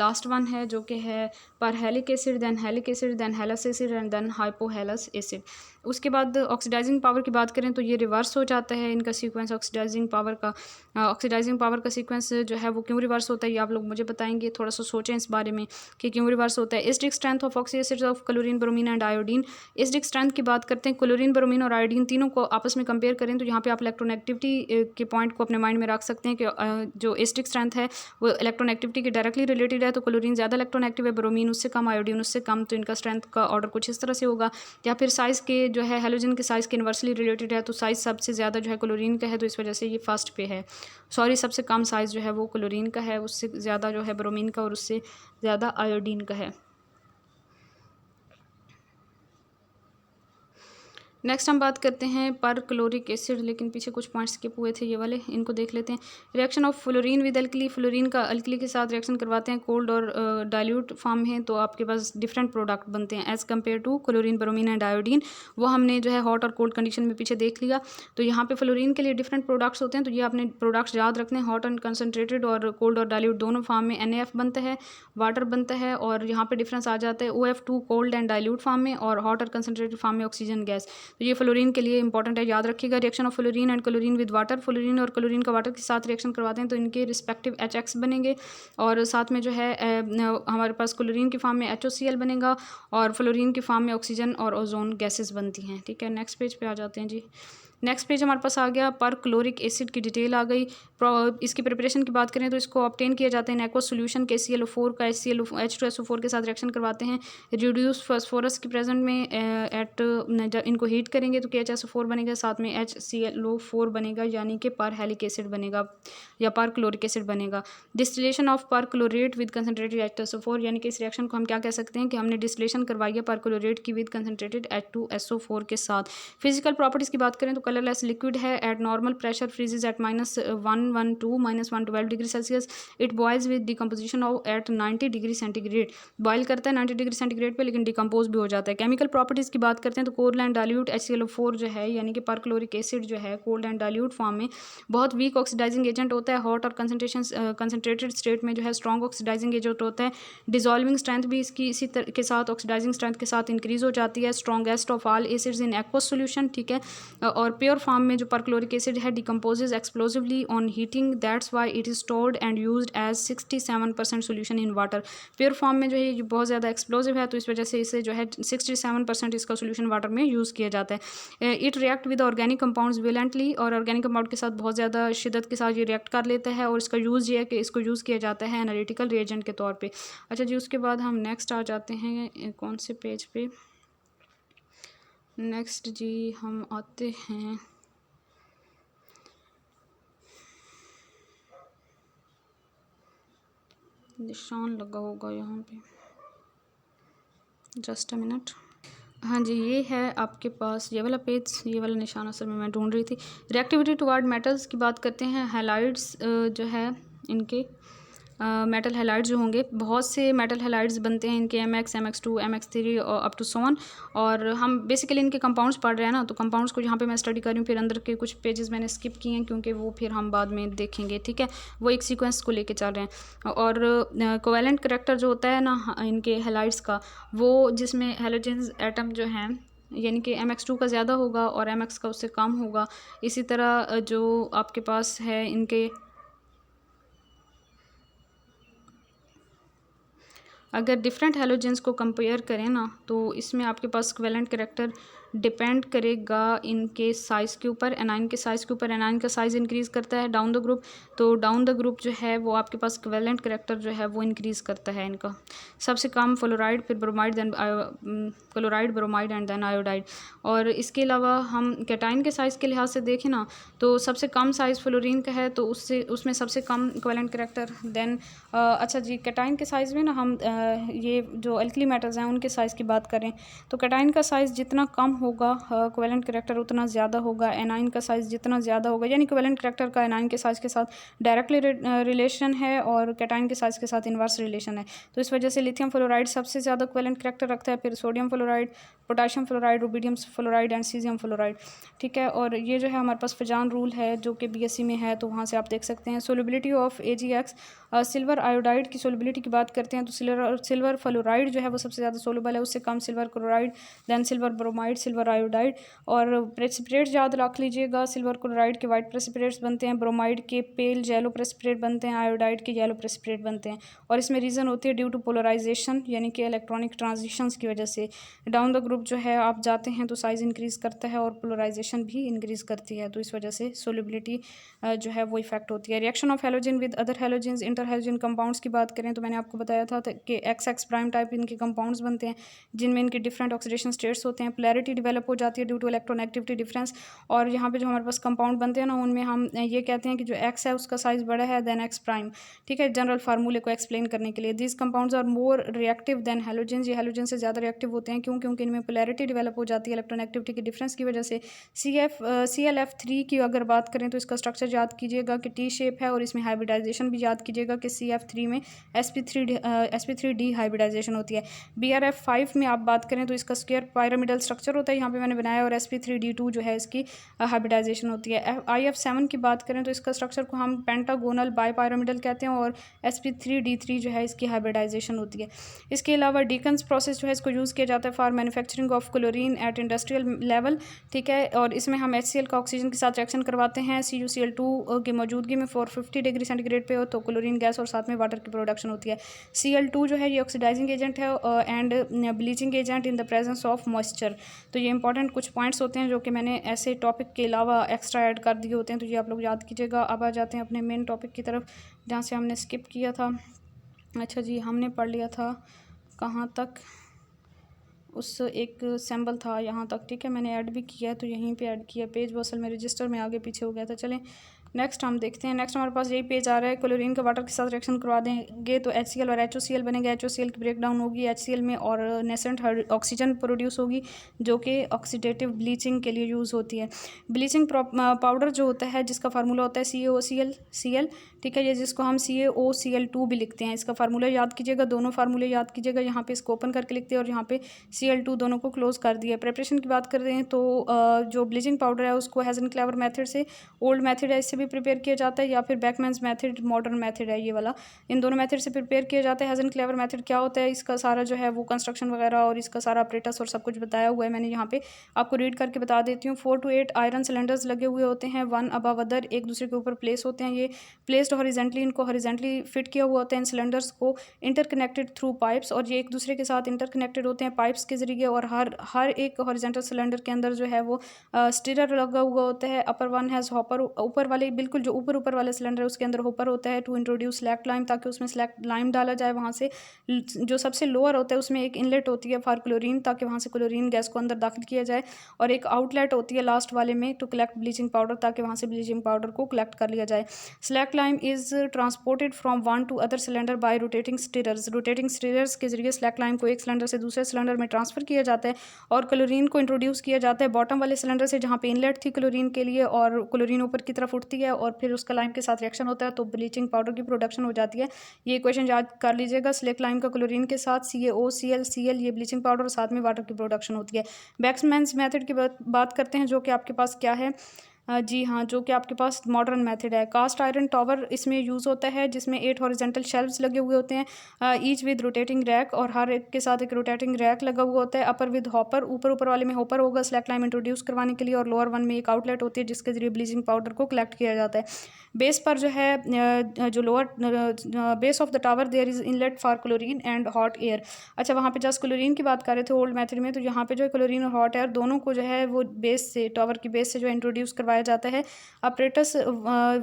लास्ट वन है, जो कि है परहेलिक acid, then हेलिक acid, then हेलस acid and then hypohalous acid. उसके बाद ऑक्सीडाइजिंग पावर की बात करें तो ये रिवर्स हो जाता है इनका सीक्वेंस ऑक्सीडाइजिंग पावर का। ऑक्सीडाइजिंग पावर का सीक्वेंस जो है वो क्यों रिवर्स होता है, ये आप लोग मुझे बताएंगे। थोड़ा सा सोचें इस बारे में कि क्यों रिवर्स होता है। Acidic strength of oxy acids of chlorine, bromine and iodine. Acidic strength की बात करते हैं, क्लोरीन, ब्रोमीन और आयोडीन तीनों को आपस में कंपेयर करें तो यहाँ पे आप इलेक्ट्रोनेगेटिविटी के पॉइंट को अपने माइंड में रख सकते हैं कि जो एसिडिक स्ट्रेंथ है वो इलेक्ट्रोनेगेटिविटी के डायरेक्टली रिलेटेड है। तो क्लोरीन ज़्यादा इलेक्ट्रोनेगेटिव है, ब्रोमीन उससे कम, आयोडीन उससे कम, तो इनका स्ट्रेंथ का ऑर्डर कुछ इस तरह से होगा। या फिर साइज़ के जो है हेलोजन के साइज़ के इन्वर्सली रिलेटेड है, तो साइज़ सबसे ज़्यादा जो है क्लोरीन का है, तो इस वजह से ये फर्स्ट पे है। सबसे कम साइज़ जो है वो क्लोरीन का है, उससे ज़्यादा जो है ब्रोमीन का, और उससे ज़्यादा आयोडीन का है। नेक्स्ट हम बात करते हैं पर क्लोरिक एसिड, लेकिन पीछे कुछ पॉइंट्स स्किप हुए थे, ये वाले इनको देख लेते हैं। Reaction of fluorine with alkali, fluorine का अल्कली के साथ रिएक्शन करवाते हैं कोल्ड और डाइल्यूट फॉर्म है, तो आपके पास डिफरेंट प्रोडक्ट बनते हैं as compare to chlorine, bromine and iodine. वो हमने जो है हॉट और कोल्ड कंडीशन में पीछे देख लिया। तो यहाँ पे फ्लोरीन के लिए डिफरेंट प्रोडक्ट्स होते हैं, तो ये आपने प्रोडक्ट्स याद रखने हैं। हॉट एंड कंसनट्रेटेड और कोल्ड और डाइल्यूट दोनों फॉर्म में NaF बनता है, वाटर बनता है, और यहाँ पे डिफरेंस आ जाता है OF2 cold and dilute form में, और हॉट और कंसनट्रेटेड फॉर्म में ऑक्सीजन गैस। तो ये फ्लोरीन के लिए इंपॉर्टेंट है, याद रखिएगा। Reaction of fluorine and chlorine with water, fluorine और क्लोरीन का वाटर के साथ रिएक्शन करवाते हैं तो इनके रिस्पेक्टिव HX बनेंगे, और साथ में जो है हमारे पास क्लोरीन की फॉर्म में HOCl बनेगा, और फ्लोरीन की फॉर्म में ऑक्सीजन और ओजोन गैसेस बनती हैं। ठीक है, नेक्स्ट पेज पे आ जाते हैं जी। नेक्स्ट पेज हमारे पास आ गया, पर क्लोरिक एसिड की डिटेल आ गई। इसकी प्रिपरेशन की बात करें तो इसको ऑब्टेन किया जाता है इन एक्वस सोल्यूशन के HClO4 का H2SO4 के साथ रिएक्शन करवाते हैं रिड्यूस फास्फोरस के प्रेजेंट में जब इनको हीट करेंगे तो KHSO4 बनेगा, साथ में HClO4 बनेगा, यानी कि पर हेलिक एसिड बनेगा या पर क्लोरिक एसिड बनेगा। डिस्टिलेशन ऑफ पर क्लोरेट विद कंसनट्रेटेड H2SO4, यानी कि इस रिएक्शन को हम क्या कह सकते हैं कि हमने डिस्टिलेशन करवाई है पर क्लोरेट की विद कंसनट्रेटेड H2SO4 के साथ। फिजिकल प्रॉपर्टीज़ की बात करें तो कलरलेस लिक्विड है, at normal pressure freezes at -112 degree Celsius. It boils with decomposition of at 90 degree centigrade, boil करता है 90 डिग्री सेंटीग्रेड पे, लेकिन डिकम्पोज भी हो जाता है। केमिकल प्रॉपर्टीज़ की बात करते हैं तो कोल्ड एंड डाइल्यूट HClO4 जो है, यानी कि पर क्लोरिक एसिड जो है कोल्ड एंड डाइल्यूट फॉर्म में बहुत वीक ऑक्सीडाइजिंग एजेंट होता है। हॉट और कंसनट्रेटेड स्टेट में जो है स्ट्रॉन्ग ऑक्सीडाइजिंग एजेंट होता है। डिजॉल्विंग स्ट्रेंथ भी इसकी इसी के साथ ऑक्सीडाइजिंग स्ट्रेंथ के साथ इंक्रीज हो जाती है। Strongest of all acids in aqueous solution, ठीक है, और प्योर फॉर्म में जो परक्लोरिक एसिड है decomposes explosively on heating, that's why it is stored and used as 67% solution in water. Pure form में जो है ये बहुत ज़्यादा एक्सप्लोसिव है, तो इस वजह से इसे जो है 67% इसका सोल्यूशन वाटर में यूज़ किया जाता है। It react with organic compounds विलेंटली, और ऑर्गेनिक कंपाउंड के साथ बहुत ज़्यादा शिद्दत के साथ ये रिएक्ट कर लेता है, और इसका यूज़ ये है कि इसको यूज़ किया जाता है एनालिटिकल रिएजेंट के तौर पे। अच्छा जी, उसके बाद हम नेक्स्ट आ जाते हैं कौन से पेज पे, नेक्स्ट जी हम आते हैं निशान लगा होगा यहाँ पे, जस्ट अ मिनट। हाँ जी, ये है आपके पास ये वाला पेज, ये वाला निशान असल में मैं ढूंढ रही थी। रिएक्टिविटी टुवर्ड मेटल्स की बात करते हैं। हैलाइड्स जो है इनके मेटल हैलाइड्स जो होंगे, बहुत से मेटल हैलाइड्स बनते हैं इनके MX, MX2, MX3 और अप टू सो ऑन। और हम बेसिकली इनके कंपाउंड्स पढ़ रहे हैं ना, तो कंपाउंड्स को यहाँ पे मैं स्टडी कर रही हूँ, फिर अंदर के कुछ पेजेस मैंने स्किप किए हैं क्योंकि वो फिर हम बाद में देखेंगे, ठीक है। वो एक सीक्वेंस को लेके चल रहे हैं। और कोवेलेंट करैक्टर जो होता है ना इनके हैलाइड्स का, वो जिसमें हैलोजेंस एटम जो हैं यानी कि MX2 का ज़्यादा होगा और MX का उससे कम होगा। इसी तरह जो आपके पास है इनके, अगर डिफरेंट हैलोजेंस को कंपेयर करें ना, तो इसमें आपके पास इक्विवेलेंट करैक्टर डिपेंड करेगा इनके साइज़ के ऊपर, एनाइन के साइज़ के ऊपर। एनाइन का साइज़ इंक्रीज़ करता है डाउन द ग्रुप, तो डाउन द ग्रुप जो है वो आपके पास इक्विवेलेंट करैक्टर जो है वो इंक्रीज़ करता है इनका। सबसे कम फ्लोराइड, फिर bromide, then chloride, bromide and then iodide. और इसके अलावा हम कैटाइन के साइज़ के लिहाज से देखें ना, तो सबसे कम साइज़ फ्लोरीन का है, तो उसमें सबसे कम इक्विवेलेंट करैक्टर। देन अच्छा जी, कैटाइन के साइज़ में ना हम ये जो एल्कली मेटल्स हैं उनके साइज़ की बात करें, तो कैटाइन का साइज़ जितना कम होगा कोवेलेंट करैक्टर उतना ज़्यादा होगा। एनाइन का साइज़ जितना ज़्यादा होगा, यानी कोवेलेंट करैक्टर का एनाइन के साइज़ के साथ डायरेक्टली रिलेशन है और कैटाइन के साइज़ के साथ इन्वर्स रिलेशन है। तो इस वजह से लिथियम फ्लोराइड सबसे ज़्यादा कोवेलेंट करैक्टर रखता है, फिर sodium fluoride, potassium fluoride, rubidium fluoride and caesium fluoride, ठीक है। और ये जो है हमारे पास फजान रूल है जो कि BSc में है, तो वहाँ से आप देख सकते हैं। Solubility of AgX, silver iodide की सोलिबिलिटी की बात करते हैं, तो सिल्वर फ्लोराइड जो है वो सबसे ज़्यादा सोलबल है, उससे कम silver chloride, then silver bromide, silver iodide. और प्रेसिपिटेट्स याद रख लीजिएगा, सिल्वर क्लोराइड के वाइट प्रेसिपिटेट्स बनते हैं, ब्रोमाइड के पेल येलो प्रेसिपिटेट बनते हैं, आयोडाइड के येलो प्रेसिपिटेट बनते हैं। और इसमें रीज़न होती है ड्यू टू पोलराइजेशन, यानी कि इलेक्ट्रॉनिक ट्रांजिशंस की वजह से। डाउन द ग्रुप जो है आप जाते हैं तो साइज़ इंक्रीज़ करता है और पोलराइजेशन भी इंक्रीज़ करती है, तो इस वजह से सोलिबिलिटी जो है वो इफेक्ट होती है। Reaction of halogen with other halogens, inter halogen compounds की बात करें तो मैंने आपको बताया था कि XX प्राइम टाइप इनके कंपाउंड्स बनते हैं जिनमें इनके डिफरेंट ऑक्सीडेशन स्टेट्स होते हैं। पोलैरिटी डेवलप हो जाती है ड्यू टू इलेक्ट्रोनेगेटिविटी डिफरेंस। और यहाँ पे जो हमारे पास कंपाउंड बनते हैं ना, उनमें हम ये कहते हैं कि जो X है उसका साइज़ बड़ा है देन X प्राइम, ठीक है, जनरल फार्मूले को एक्सप्लेन करने के लिए। This compounds are more reactive than halogens, ये हैलोजन से ज़्यादा रिएक्टिव होते हैं। क्यों? क्योंकि इनमें पोलैरिटी डेवलप हो जाती है इलेक्ट्रोनेगेटिविटी के डिफरेंस की वजह से। ClF3 की अगर बात करें तो इसका स्ट्रक्चर याद कीजिएगा कि T शेप है, और इसमें हाइब्रिडाइजेशन भी याद कीजिएगा कि CF3 में sp3d हाइब्रिडाइजेशन होती है। BRF5 में आप बात करें तो इसका स्क्वायर पिरामिडल स्ट्रक्चर होता है, यहाँ पे मैंने बनाया, और sp3d2 जो है इसकी हाइब्रिडाइजेशन होती है। IF7 की बात करें तो इसका स्ट्रक्चर को हम पेंटागोनल बाईपिरामिडल कहते हैं, और sp3d3 जो है इसकी हाइब्रिडाइजेशन होती है। इसके अलावा डीकन्स प्रोसेस जो है इसको यूज़ किया जाता है for manufacturing of chlorine at industrial level, ठीक है। और इसमें हम HCl का ऑक्सीजन के साथ रिएक्शन करवाते हैं CuCl2 की मौजूदगी में 450 डिग्री सेंटीग्रेड पे हो, तो क्लोरीन गैस और साथ में वाटर की प्रोडक्शन होती है। Cl2 जो है ये ऑक्सीडाइजिंग एजेंट है and bleaching agent in the presence of moisture. तो ये इंपॉर्टेंट कुछ पॉइंट्स होते हैं जो कि मैंने ऐसे टॉपिक के अलावा एक्स्ट्रा ऐड कर दिए होते हैं, तो ये आप लोग याद कीजिएगा। अब आ जाते हैं अपने मेन टॉपिक की तरफ जहाँ से हमने स्किप किया था। अच्छा जी, हमने पढ़ लिया था कहाँ तक, उस एक सैम्बल था यहाँ तक, ठीक है, मैंने ऐड भी किया है, तो यहीं पे ऐड किया। पेज बसल में रजिस्टर में आगे पीछे हो गया था। चलें नेक्स्ट हम देखते हैं। नेक्स्ट हमारे पास यही पेज आ रहा है। क्लोरीन का वाटर के साथ रिएक्शन करवा देंगे तो HCl और HOCl बनेगा। HOCl की ब्रेक डाउन होगी HCl में, और नेसेंट ऑक्सीजन प्रोड्यूस होगी जो कि ऑक्सीडेटिव ब्लीचिंग के लिए यूज़ होती है। ब्लीचिंग पाउडर जो होता है जिसका फार्मूला होता है CaOCl, ठीक है, ये जिसको हम CaOCl2 भी लिखते हैं। इसका फार्मूला याद कीजिएगा, दोनों फार्मूले याद कीजिएगा। यहाँ पे इसको ओपन करके लिखते हैं और यहाँ पे Cl2 दोनों को क्लोज कर दिया। प्रिपरेशन की बात कर रहे हैं तो जो ब्लीचिंग पाउडर है उसको हेज़न क्लेवर मेथड से, ओल्ड मेथड है, इससे भी प्रिपेयर किया जाता है या फिर बेकमैन्स मेथड मॉडर्न मेथड है ये वाला, इन दोनों मेथड से प्रिपेयर किया जाता है। हाइजेनक्लेवर मेथड क्या होता है, इसका सारा जो है वो कंस्ट्रक्शन वगैरह और इसका सारा ऑपरेटर्स और सब कुछ बताया हुआ है, मैंने यहाँ पे आपको रीड करके बता देती हूँ। 4 to 8 आयरन सिलेंडर्स लगे हुए होते हैं, वन अबव अदर, एक दूसरे के ऊपर प्लेस होते हैं। ये प्लेस्ड हॉरिजेंटली, इनको हॉरिजेंटली फिट किया हुआ होता है इन सिलेंडर्स को, इंटरकनेक्टेड थ्रू पाइप्स, और ये एक दूसरे के साथ इंटरकनेक्टेड होते हैं पाइप्स के जरिए। और हर एक हॉरिजेंटल सिलेंडर के अंदर जो है वो स्टीरर लगा हुआ होता है। अपर वन हैज़ हॉपर, ऊपर वाले बिल्कुल जो ऊपर वाला सिलेंडर है उसके अंदर हॉपर होता है टू इंट्रोड्यूस स्लैक लाइम, ताकि उसमें स्लैक लाइम डाला जाए। वहाँ से जो सबसे लोअर होता है उसमें एक इनलेट होती है फॉर क्लोरीन, ताकि वहाँ से क्लोरीन गैस को अंदर दाखिल किया जाए, और एक आउटलेट होती है लास्ट वाले में टू कलेक्ट ब्लीचिंग पाउडर, ताकि वहाँ से ब्लीचिंग पाउडर को कलेक्ट कर लिया जाए। Slack lime is transported from one two other cylinder bye rotating stirrers, rotating stirrers के जरिए स्लैक लाइम को एक सिलेंडर से दूसरे सिलेंडर में ट्रांसफर किया जाता है, और क्लोरीन को इंट्रोड्यूस किया जाता है बॉटम वाले सिलेंडर से जहाँ पे इनलेट थी क्लोरीन के लिए, और क्लोरीन ऊपर की तरफ उठती है और फिर उसका लाइम के साथ रिएक्शन होता है तो ब्लीचिंग पाउडर की प्रोडक्शन हो जाती है। ये इक्वेशन याद कर लीजिएगा, स्लैक लाइम का क्लोरीन के साथ CaOCl ये ब्लीचिंग पाउडर और साथ में वाटर की प्रोडक्शन होती है। बेकमैन्स मेथड की बात करते हैं, जो कि आपके पास क्या है, जी हाँ, जो कि आपके पास मॉडर्न मेथड है। कास्ट आयरन टॉवर इसमें यूज़ होता है, जिसमें 8 हॉरिजेंटल शेल्व्स लगे हुए होते हैं, ईच विद रोटेटिंग रैक, और हर एक के साथ एक रोटेटिंग रैक लगा हुआ होता है। अपर विद हॉपर, ऊपर वाले में हॉपर होगा स्लैक लाइम इंट्रोड्यूस करवाने के लिए, और लोअर वन में एक आउटलेट होती है जिसके जरिए ब्लीचिंग पाउडर को कलेक्ट किया जाता है। बेस पर जो है जो lower base of the tower there is inlet for chlorine and hot air. अच्छा, वहाँ पे जस्ट क्लोरीन की बात कर रहे थे ओल्ड मेथड में, तो यहाँ पे जो है क्लोरीन और हॉट एयर दोनों को जो है वो बेस से, टावर की बेस से जो इंट्रोड्यूस करवाया जाता है। Operators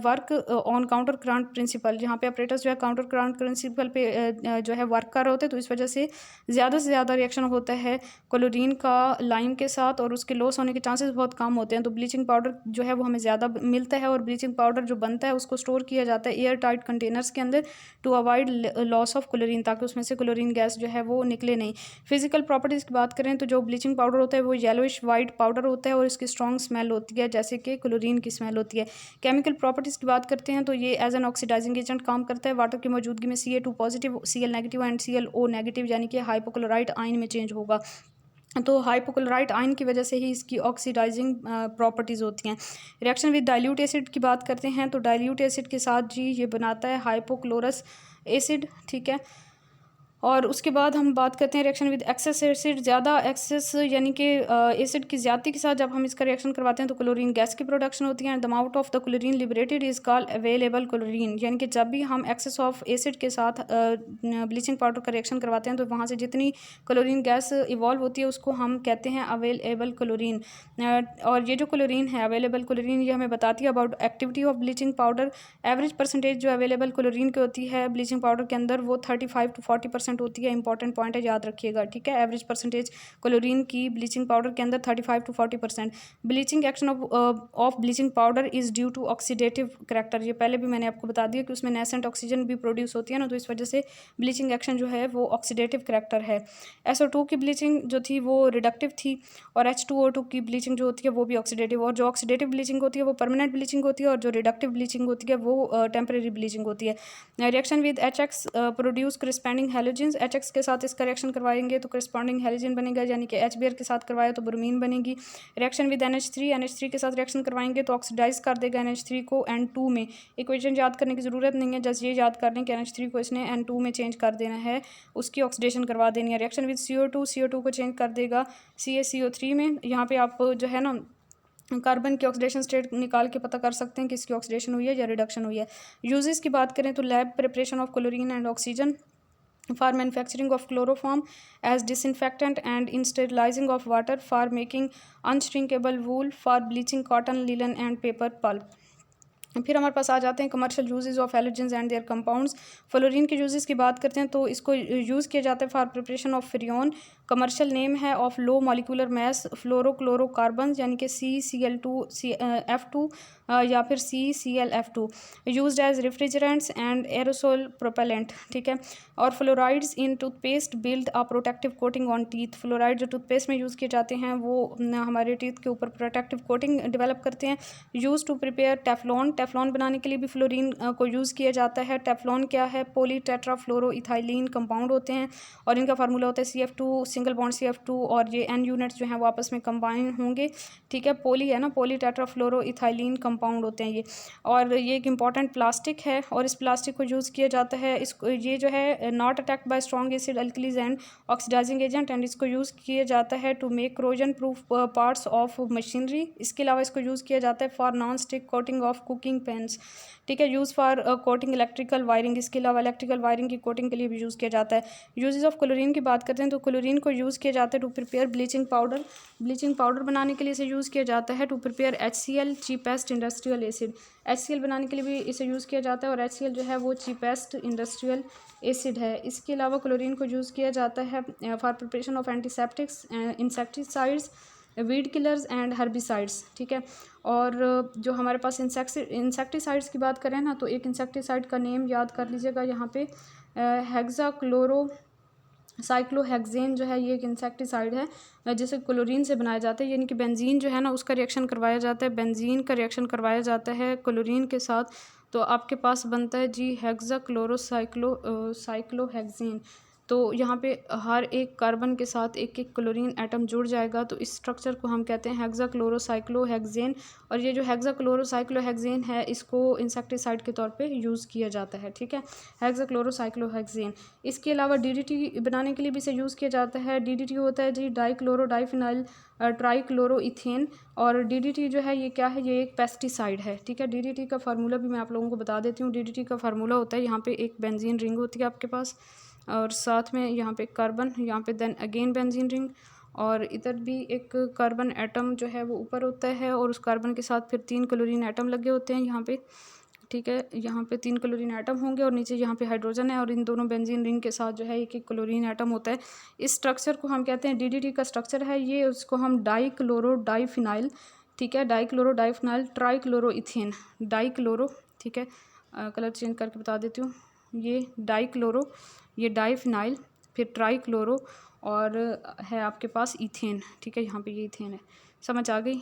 work on counter current principle, जहाँ पे ऑपरेटर्स जो है काउंटर करंट प्रिंसिपल पे जो है वर्क कर रहे होते हैं, तो इस वजह से ज़्यादा से ज़्यादा रिएक्शन होता है क्लोरीन का लाइम के साथ, और उसके लॉस होने के चांसेस बहुत कम होते हैं। तो ब्लीचिंग पाउडर जो है वो हमें ज़्यादा मिलता है, और ब्लीचिंग पाउडर जो बनता है उसको स्टोर किया जाता है एयर टाइट कंटेनर्स के अंदर to avoid loss of chlorine, ताकि उसमें से क्लोरीन गैस जो है वो निकले नहीं। फिजिकल प्रॉपर्टीज़ की बात करें तो जो ब्लीचिंग पाउडर होता है वो येलोइश वाइट पाउडर होता है, और इसकी स्ट्रॉन्ग स्मेल होती है जैसे कि क्लोरीन की स्मेल होती है। केमिकल प्रॉपर्टीज़ की बात करते हैं तो ये एज एन ऑक्सीडाइजिंग एजेंट काम करता है। वाटर की मौजूदगी में Ca2 positive, Cl negative and ClO negative यानी कि हाइपोक्लोराइट आयन में चेंज होगा। तो हाइपोक्लोराइट आयन की वजह से ही इसकी ऑक्सीडाइजिंग प्रॉपर्टीज़ होती हैं। रिएक्शन विद डाइल्यूट एसिड की बात करते हैं तो डाइल्यूट एसिड के साथ जी ये बनाता है हाइपोक्लोरस एसिड, ठीक है। और उसके बाद हम बात करते हैं रिएक्शन विद एक्सेस एसिड, ज़्यादा एक्सेस यानी कि एसिड की ज़्यादती के साथ जब हम इसका रिएक्शन करवाते हैं तो क्लोरीन गैस की प्रोडक्शन होती है। The amount of the chlorine liberated is called available chlorine, यानी कि जब भी हम एक्सेस ऑफ एसिड के साथ ब्लीचिंग पाउडर का रिएक्शन करवाते हैं तो वहाँ से जितनी क्लोरीन गैस इवॉल्व होती है उसको हम कहते हैं अवेलेबल क्लोरीन। और ये जो क्लोरीन है अवेलेबल क्लोरीन, ये हमें बताती है about activity of bleaching powder. Average percentage जो अवेलेबल क्लोरीन की होती है ब्लीचिंग पाउडर के अंदर वो 35 to 40% होती है। इंपॉर्टेंट पॉइंट है, याद रखिएगा, ठीक है। एवरेज परसेंटेज क्लोरीन की ब्लीचिंग पाउडर के अंदर 35 to 40%। Bleaching action of bleaching powder is due to oxidative character, ये पहले भी मैंने आपको बता दिया कि उसमें नेसेंट ऑक्सीजन भी प्रोड्यूस होती है ना, तो इस वजह से ब्लीचिंग एक्शन जो है वो ऑक्सीडेटिव करेक्टर है। SO2 की ब्लीचिंग जो थी वो रिडक्टिव थी, और H2O2 की ब्लीचिंग जो होती है वो भी ऑक्सीडेटिव। और जो ऑक्सीडेटिव ब्लीचिंग होती है वो परमानेंट ब्लीचिंग होती है, और जो रिडक्टिव ब्लीचिंग होती है वो टेम्परेरी ब्लीचिंग होती है। Reaction with HX produce corresponding halogens, HX के साथ इसका रिएक्शन करवाएंगे तो करस्पॉन्डिंग हेलोजन बनेगा, यानी कि H बेयर के साथ करवाया तो ब्रोमीन बनेगी। रिएक्शन विद NH3 के साथ रिएक्शन करवाएंगे तो ऑक्सीडाइज कर देगा NH3 को N2 में। इक्वेशन याद करने की ज़रूरत नहीं है, जस्ट ये याद कर लें कि NH3 को इसने N2 में चेंज कर देना है, उसकी ऑक्सीडेशन करवा देनी है। रिएक्शन विद CO2 को चेंज कर देगा CaCO3 में। यहाँ पे आप जो है ना कार्बन की ऑक्सीडेशन स्टेट निकाल के पता कर सकते हैं कि इसकी ऑक्सीडेशन हुई है या रिडक्शन हुई है। यूजेस की बात करें तो lab preparation of chlorine and oxygen, for manufacturing of chloroform as disinfectant and in sterilizing of water, for making unshrinkable wool, for bleaching cotton, linen and paper pulp। फिर हमारे पास आ जाते हैं commercial uses of halogens and there compounds. Fluorine के uses की बात करते हैं तो इसको यूज़ किया जाता है for preparation of freon. Commercial name है of low molecular mass fluorochlorocarbon, यानी कि CCl2F2 या फिर CClF2, used as refrigerants and aerosol propellant, ठीक है। और fluorides in toothpaste build a protective coating on teeth, fluoride जो टूथपेस्ट में यूज़ किए जाते हैं वो हमारे टीथ के ऊपर प्रोटेक्टिव कोटिंग डेवलप करते हैं। Use to prepare Teflon Teflon बनाने के लिए भी फ्लोरीन को यूज़ किया जाता है। टेफ्लॉन क्या है? पॉली टेट्राफ्लोरोइथाइलीन कंपाउंड होते हैं और इनका फार्मूला होता है CF2 सिंगल बॉन्ड CF2 और ये N यूनिट्स जो हैं वो आपस में कंबाइन होंगे, ठीक है। पॉली है ना, पॉली टेट्राफ्लोरोइथाइलीन कंपाउंड होते हैं ये, और ये एक इंपॉर्टेंट प्लास्टिक है और इस प्लास्टिक को यूज़ किया जाता है। इसको ये जो है not attacked by strong acid alkalies and oxidizing agent, and इसको यूज़ किया जाता है to make corrosion proof parts of machinery. इसके अलावा इसको यूज़ किया जाता है for non stick coating of cooking pans, ठीक है। Use for coating electrical wiring, इसके अलावा इलेक्ट्रिकल वायरिंग की कोटिंग के लिए भी यूज़ किया जाता है। यूजेस ऑफ क्लोरीन की बात करते हैं तो क्लोरीन को यूज़ किया जाता है to prepare bleaching powder, bleaching powder बनाने के लिए इसे यूज़ किया जाता है। To prepare HCl cheapest industrial acid, HCl बनाने के लिए भी इसे यूज़ किया जाता है और HCl जो है वो चीपेस्ट इंडस्ट्रियल एसिड है। इसके अलावा क्लोरीन को यूज़ किया जाता है for preparation of antiseptics, insecticides, weed killers and herbicides, ठीक है। और जो हमारे पास इंसेक्टिसाइड्स की बात करें ना, तो एक इंसेक्टिसाइड का नेम याद कर लीजिएगा यहाँ पे, हेक्साक्लोरो साइक्लोहेक्सेन जो है ये एक इंसेक्टिसाइड है जिसे क्लोरीन से बनाया जाता है, यानी कि बेंजीन जो है ना उसका रिएक्शन करवाया जाता है, बेंजीन का रिएक्शन करवाया जाता है क्लोरीन के साथ, तो आपके पास बनता है जी साइक्लोहेक्सेन। तो यहाँ पे हर एक कार्बन के साथ एक एक क्लोरीन एटम जुड़ जाएगा, तो इस स्ट्रक्चर को हम कहते हैं हेक्साक्लोरोसाइक्लोहेक्सेन। और ये जो हेक्साक्लोरोसाइक्लोहेक्सेन है इसको इंसेक्टिसाइड के तौर पे यूज़ किया जाता है, ठीक है, हेक्साक्लोरोसाइक्लोहेक्सेन। इसके अलावा DDT बनाने के लिए भी इसे यूज़ किया जाता है। DDT होता है जी डाइक्लोरोडाइफिनाइल ट्राइक्लोरोइथेन, और DDT जो है ये क्या है? ये एक पेस्टिसाइड है, ठीक है। DDT का फार्मूला भी मैं आप लोगों को बता देती हूँ। DDT का फार्मूला होता है, यहाँ पे एक बेंजीन रिंग होती है आपके पास और साथ में यहाँ पे कार्बन, यहाँ पे देन अगेन बेंजीन रिंग, और इधर भी एक कार्बन एटम जो है वो ऊपर होता है और उस कार्बन के साथ फिर 3 क्लोरीन एटम लगे होते हैं यहाँ पे, ठीक है। यहाँ पे 3 क्लोरीन एटम होंगे और नीचे यहाँ पे हाइड्रोजन है और इन दोनों बेंजीन रिंग के साथ जो है एक एक क्लोरीन एटम होता है। इस स्ट्रक्चर को हम कहते हैं DDT का स्ट्रक्चर है ये, उसको हम डाइक्लोरोडाइफिनाइल, ठीक है, डाइक्लोरोडाइफिनाइल ट्राइक्लोरोइथेन, डाइक्लोरो, ठीक है, कलर चेंज करके बता देती हूँ, ये डाइक्लोरो, ये डाइफिनाइल, फिर ट्राइक्लोरो और है आपके पास इथेन, ठीक है, यहाँ पे ये इथेन है। समझ आ गई?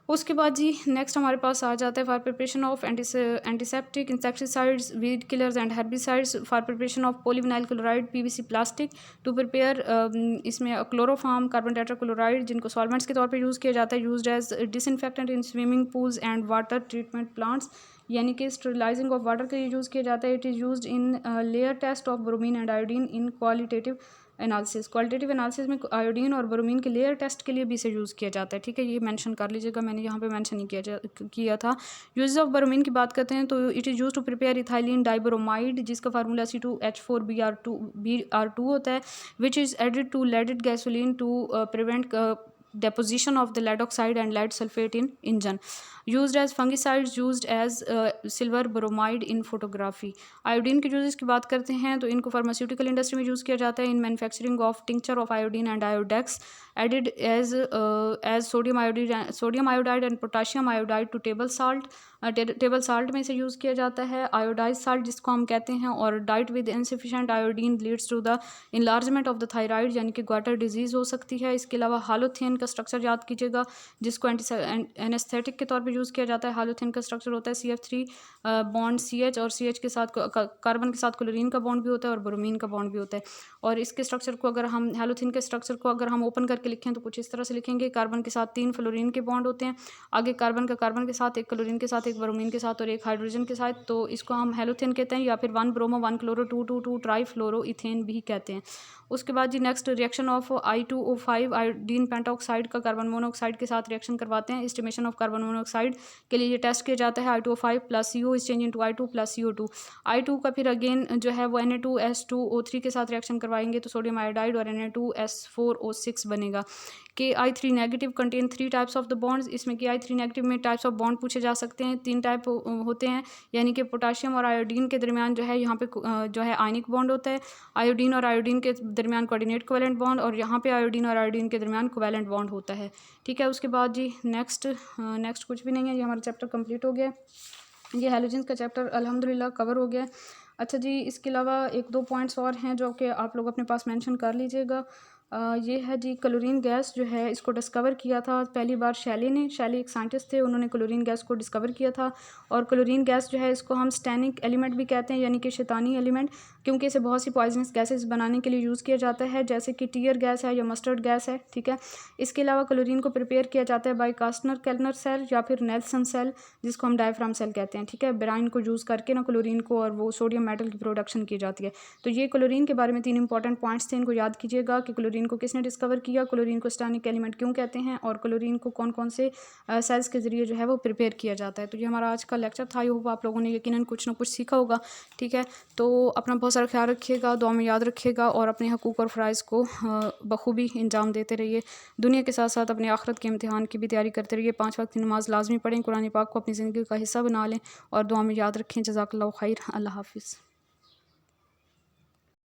उसके बाद जी नेक्स्ट हमारे पास आ जाता है for preparation of antiseptic, insecticides, weed killers and herbicides, for preparation of polyvinyl chloride PVC plastic, to prepare इसमें क्लोरोफार्म कार्बन टेट्राक्लोराइड जिनको सॉल्वेंट्स के तौर पे यूज़ किया जाता है, used as disinfectant in swimming pools and water treatment plants, यानी कि स्टरलाइजिंग ऑफ वाटर के लिए यूज़ किया जाता है। It is used in layer test of bromine and iodine in qualitative analysis, qualitative analysis में आयोडीन और ब्रोमीन के लेयर टेस्ट के लिए भी इसे यूज़ किया जाता है, ठीक है। ये मेंशन कर लीजिएगा, मैंने यहाँ पे मेंशन नहीं किया था। यूज ऑफ ब्रोमीन की बात करते हैं तो it is use to prepare ethylene dibromide जिसका फार्मूला C2H4Br2 होता है, which is added to leaded gasoline to prevent deposition of the lead oxide and lead sulfate in engine, used as fungicides, used as silver bromide in photography। Iodine के uses की बात करते हैं तो इनको pharmaceutical industry में use किया जाता है in manufacturing of tincture of iodine and Iodex added as sodium iodide and potassium iodide to table salt, table salt में इसे यूज़ किया जाता है। आयोडाइज साल्ट जिसको हम कहते हैं, और diet with insufficient iodine leads to the enlargement of the thyroid यानी कि ग्वाटर डिजीज़ हो सकती है। इसके अलावा हालोथेन का स्ट्रक्चर याद कीजिएगा जिसको एनेस्थेटिक के तौर पे यूज़ किया जाता है। हालोथेन का स्ट्रक्चर होता है CF3 बॉन्ड CH और CH के साथ कार्बन के साथ क्लोरीन का बॉन्ड भी होता है और ब्रोमीन का बॉन्ड भी होता है। और इसके स्ट्रक्चर को अगर हम हालोथेन के स्ट्रक्चर को अगर हम ओपन करके लिखें तो कुछ इस तरह से लिखेंगे, कार्बन के साथ 3 फ्लोरीन के बॉन्ड होते हैं, आगे कार्बन के साथ, एक क्लोरीन के साथ, एक ब्रोमीन के साथ और एक हाइड्रोजन के साथ, तो इसको हम हेलोथेन कहते हैं या फिर 1 ब्रोमो 1 क्लोरो 2 ट्राईफ्लोरोइथेन भी कहते हैं। उसके बाद जी next reaction of I2O5 iodine pentoxide का कार्बन मोनोऑक्साइड के साथ रिएक्शन करवाते हैं। एस्टिमेशन ऑफ कार्बन मोनोऑक्साइड के लिए ये टेस्ट किया जाता है। I2O5 plus CO is change into I2 plus CO2। I2 का फिर अगेन जो है वो Na2S2O3 के साथ रिएक्शन करवाएंगे तो सोडियम आयोडाइड और Na2S4O6 बनेगा। Ki3 negative contain 3 types of the bonds, इसमें Ki3 नेगेटिव में टाइप्स ऑफ बॉन्ड पूछे जा सकते हैं, 3 टाइप होते हैं, यानी कि पोटाशियम और आयोडीन के दरमियान जो है यहाँ पे जो है आयनिक बॉन्ड होता है, आयोडीन और आयोडीन के दरमियान कोऑर्डिनेट कोवेलेंट बॉन्ड, और यहाँ पे आयोडीन और आयोडीन के दरमियान कोवेलेंट बॉन्ड होता है, ठीक है। उसके बाद जी नेक्स्ट कुछ भी नहीं है, ये हमारा चैप्टर कंप्लीट हो गया। ये हैलोजेंस का चैप्टर अल्हम्दुलिल्लाह कवर हो गया। अच्छा जी, इसके अलावा 1-2 पॉइंट्स और हैं जो कि आप लोग अपने पास मेंशन कर लीजिएगा। ये है जी क्लोरीन गैस जो है इसको डिस्कवर किया था पहली बार शैली ने। शैली एक साइंटिस्ट थे, उन्होंने क्लोरीन गैस को डिस्कवर किया था। और क्लोरीन गैस जो है इसको हम स्टैनिक एलिमेंट भी कहते हैं, यानी कि शैतानी एलिमेंट, क्योंकि इसे बहुत सी पॉइजनस गैसेस बनाने के लिए यूज़ किया जाता है, जैसे कि टीयर गैस है या मस्टर्ड गैस है। ठीक है, इसके अलावा क्लोरीन को प्रिपेयर किया जाता है बाई कास्टनर केल्नर सेल या फिर नेल्सन सेल, जिसको हम डायफ्राम सेल कहते हैं। ठीक है, ब्राइन को यूज़ करके ना क्लोरीन को और वो सोडियम मेटल की प्रोडक्शन की जाती है। तो ये क्लोरीन के बारे में 3 इंपॉर्टेंट पॉइंट्स थे, इनको याद कीजिएगा कि क्लोरीन को किसने डिस्कवर किया, क्लोरीन को स्टैनिक एलिमेंट क्यों कहते हैं, और क्लोरीन को कौन कौन से सेल्स के ज़रिए जो है वो प्रिपेयर किया जाता है। तो ये हमारा आज का लेक्चर था। आई होप आप लोगों ने यकीनन कुछ ना कुछ सीखा होगा। ठीक है, तो अपना बहुत सारा ख्याल रखिएगा, दुआ में याद रखिएगा और अपने हकूक़ और फ़राइज़ को बखूबी अंजाम देते रहिए। दुनिया के साथ साथ अपने आखिरत के इम्तिहान की भी तैयारी करते रहिए। 5 वक्त की नमाज़ लाजमी पढ़ें, कुरान पाक को अपनी ज़िंदगी का हिस्सा बना लें और दुआ में याद रखें। जज़ाकल्लाहु खैर। अल्लाह हाफ़िज़।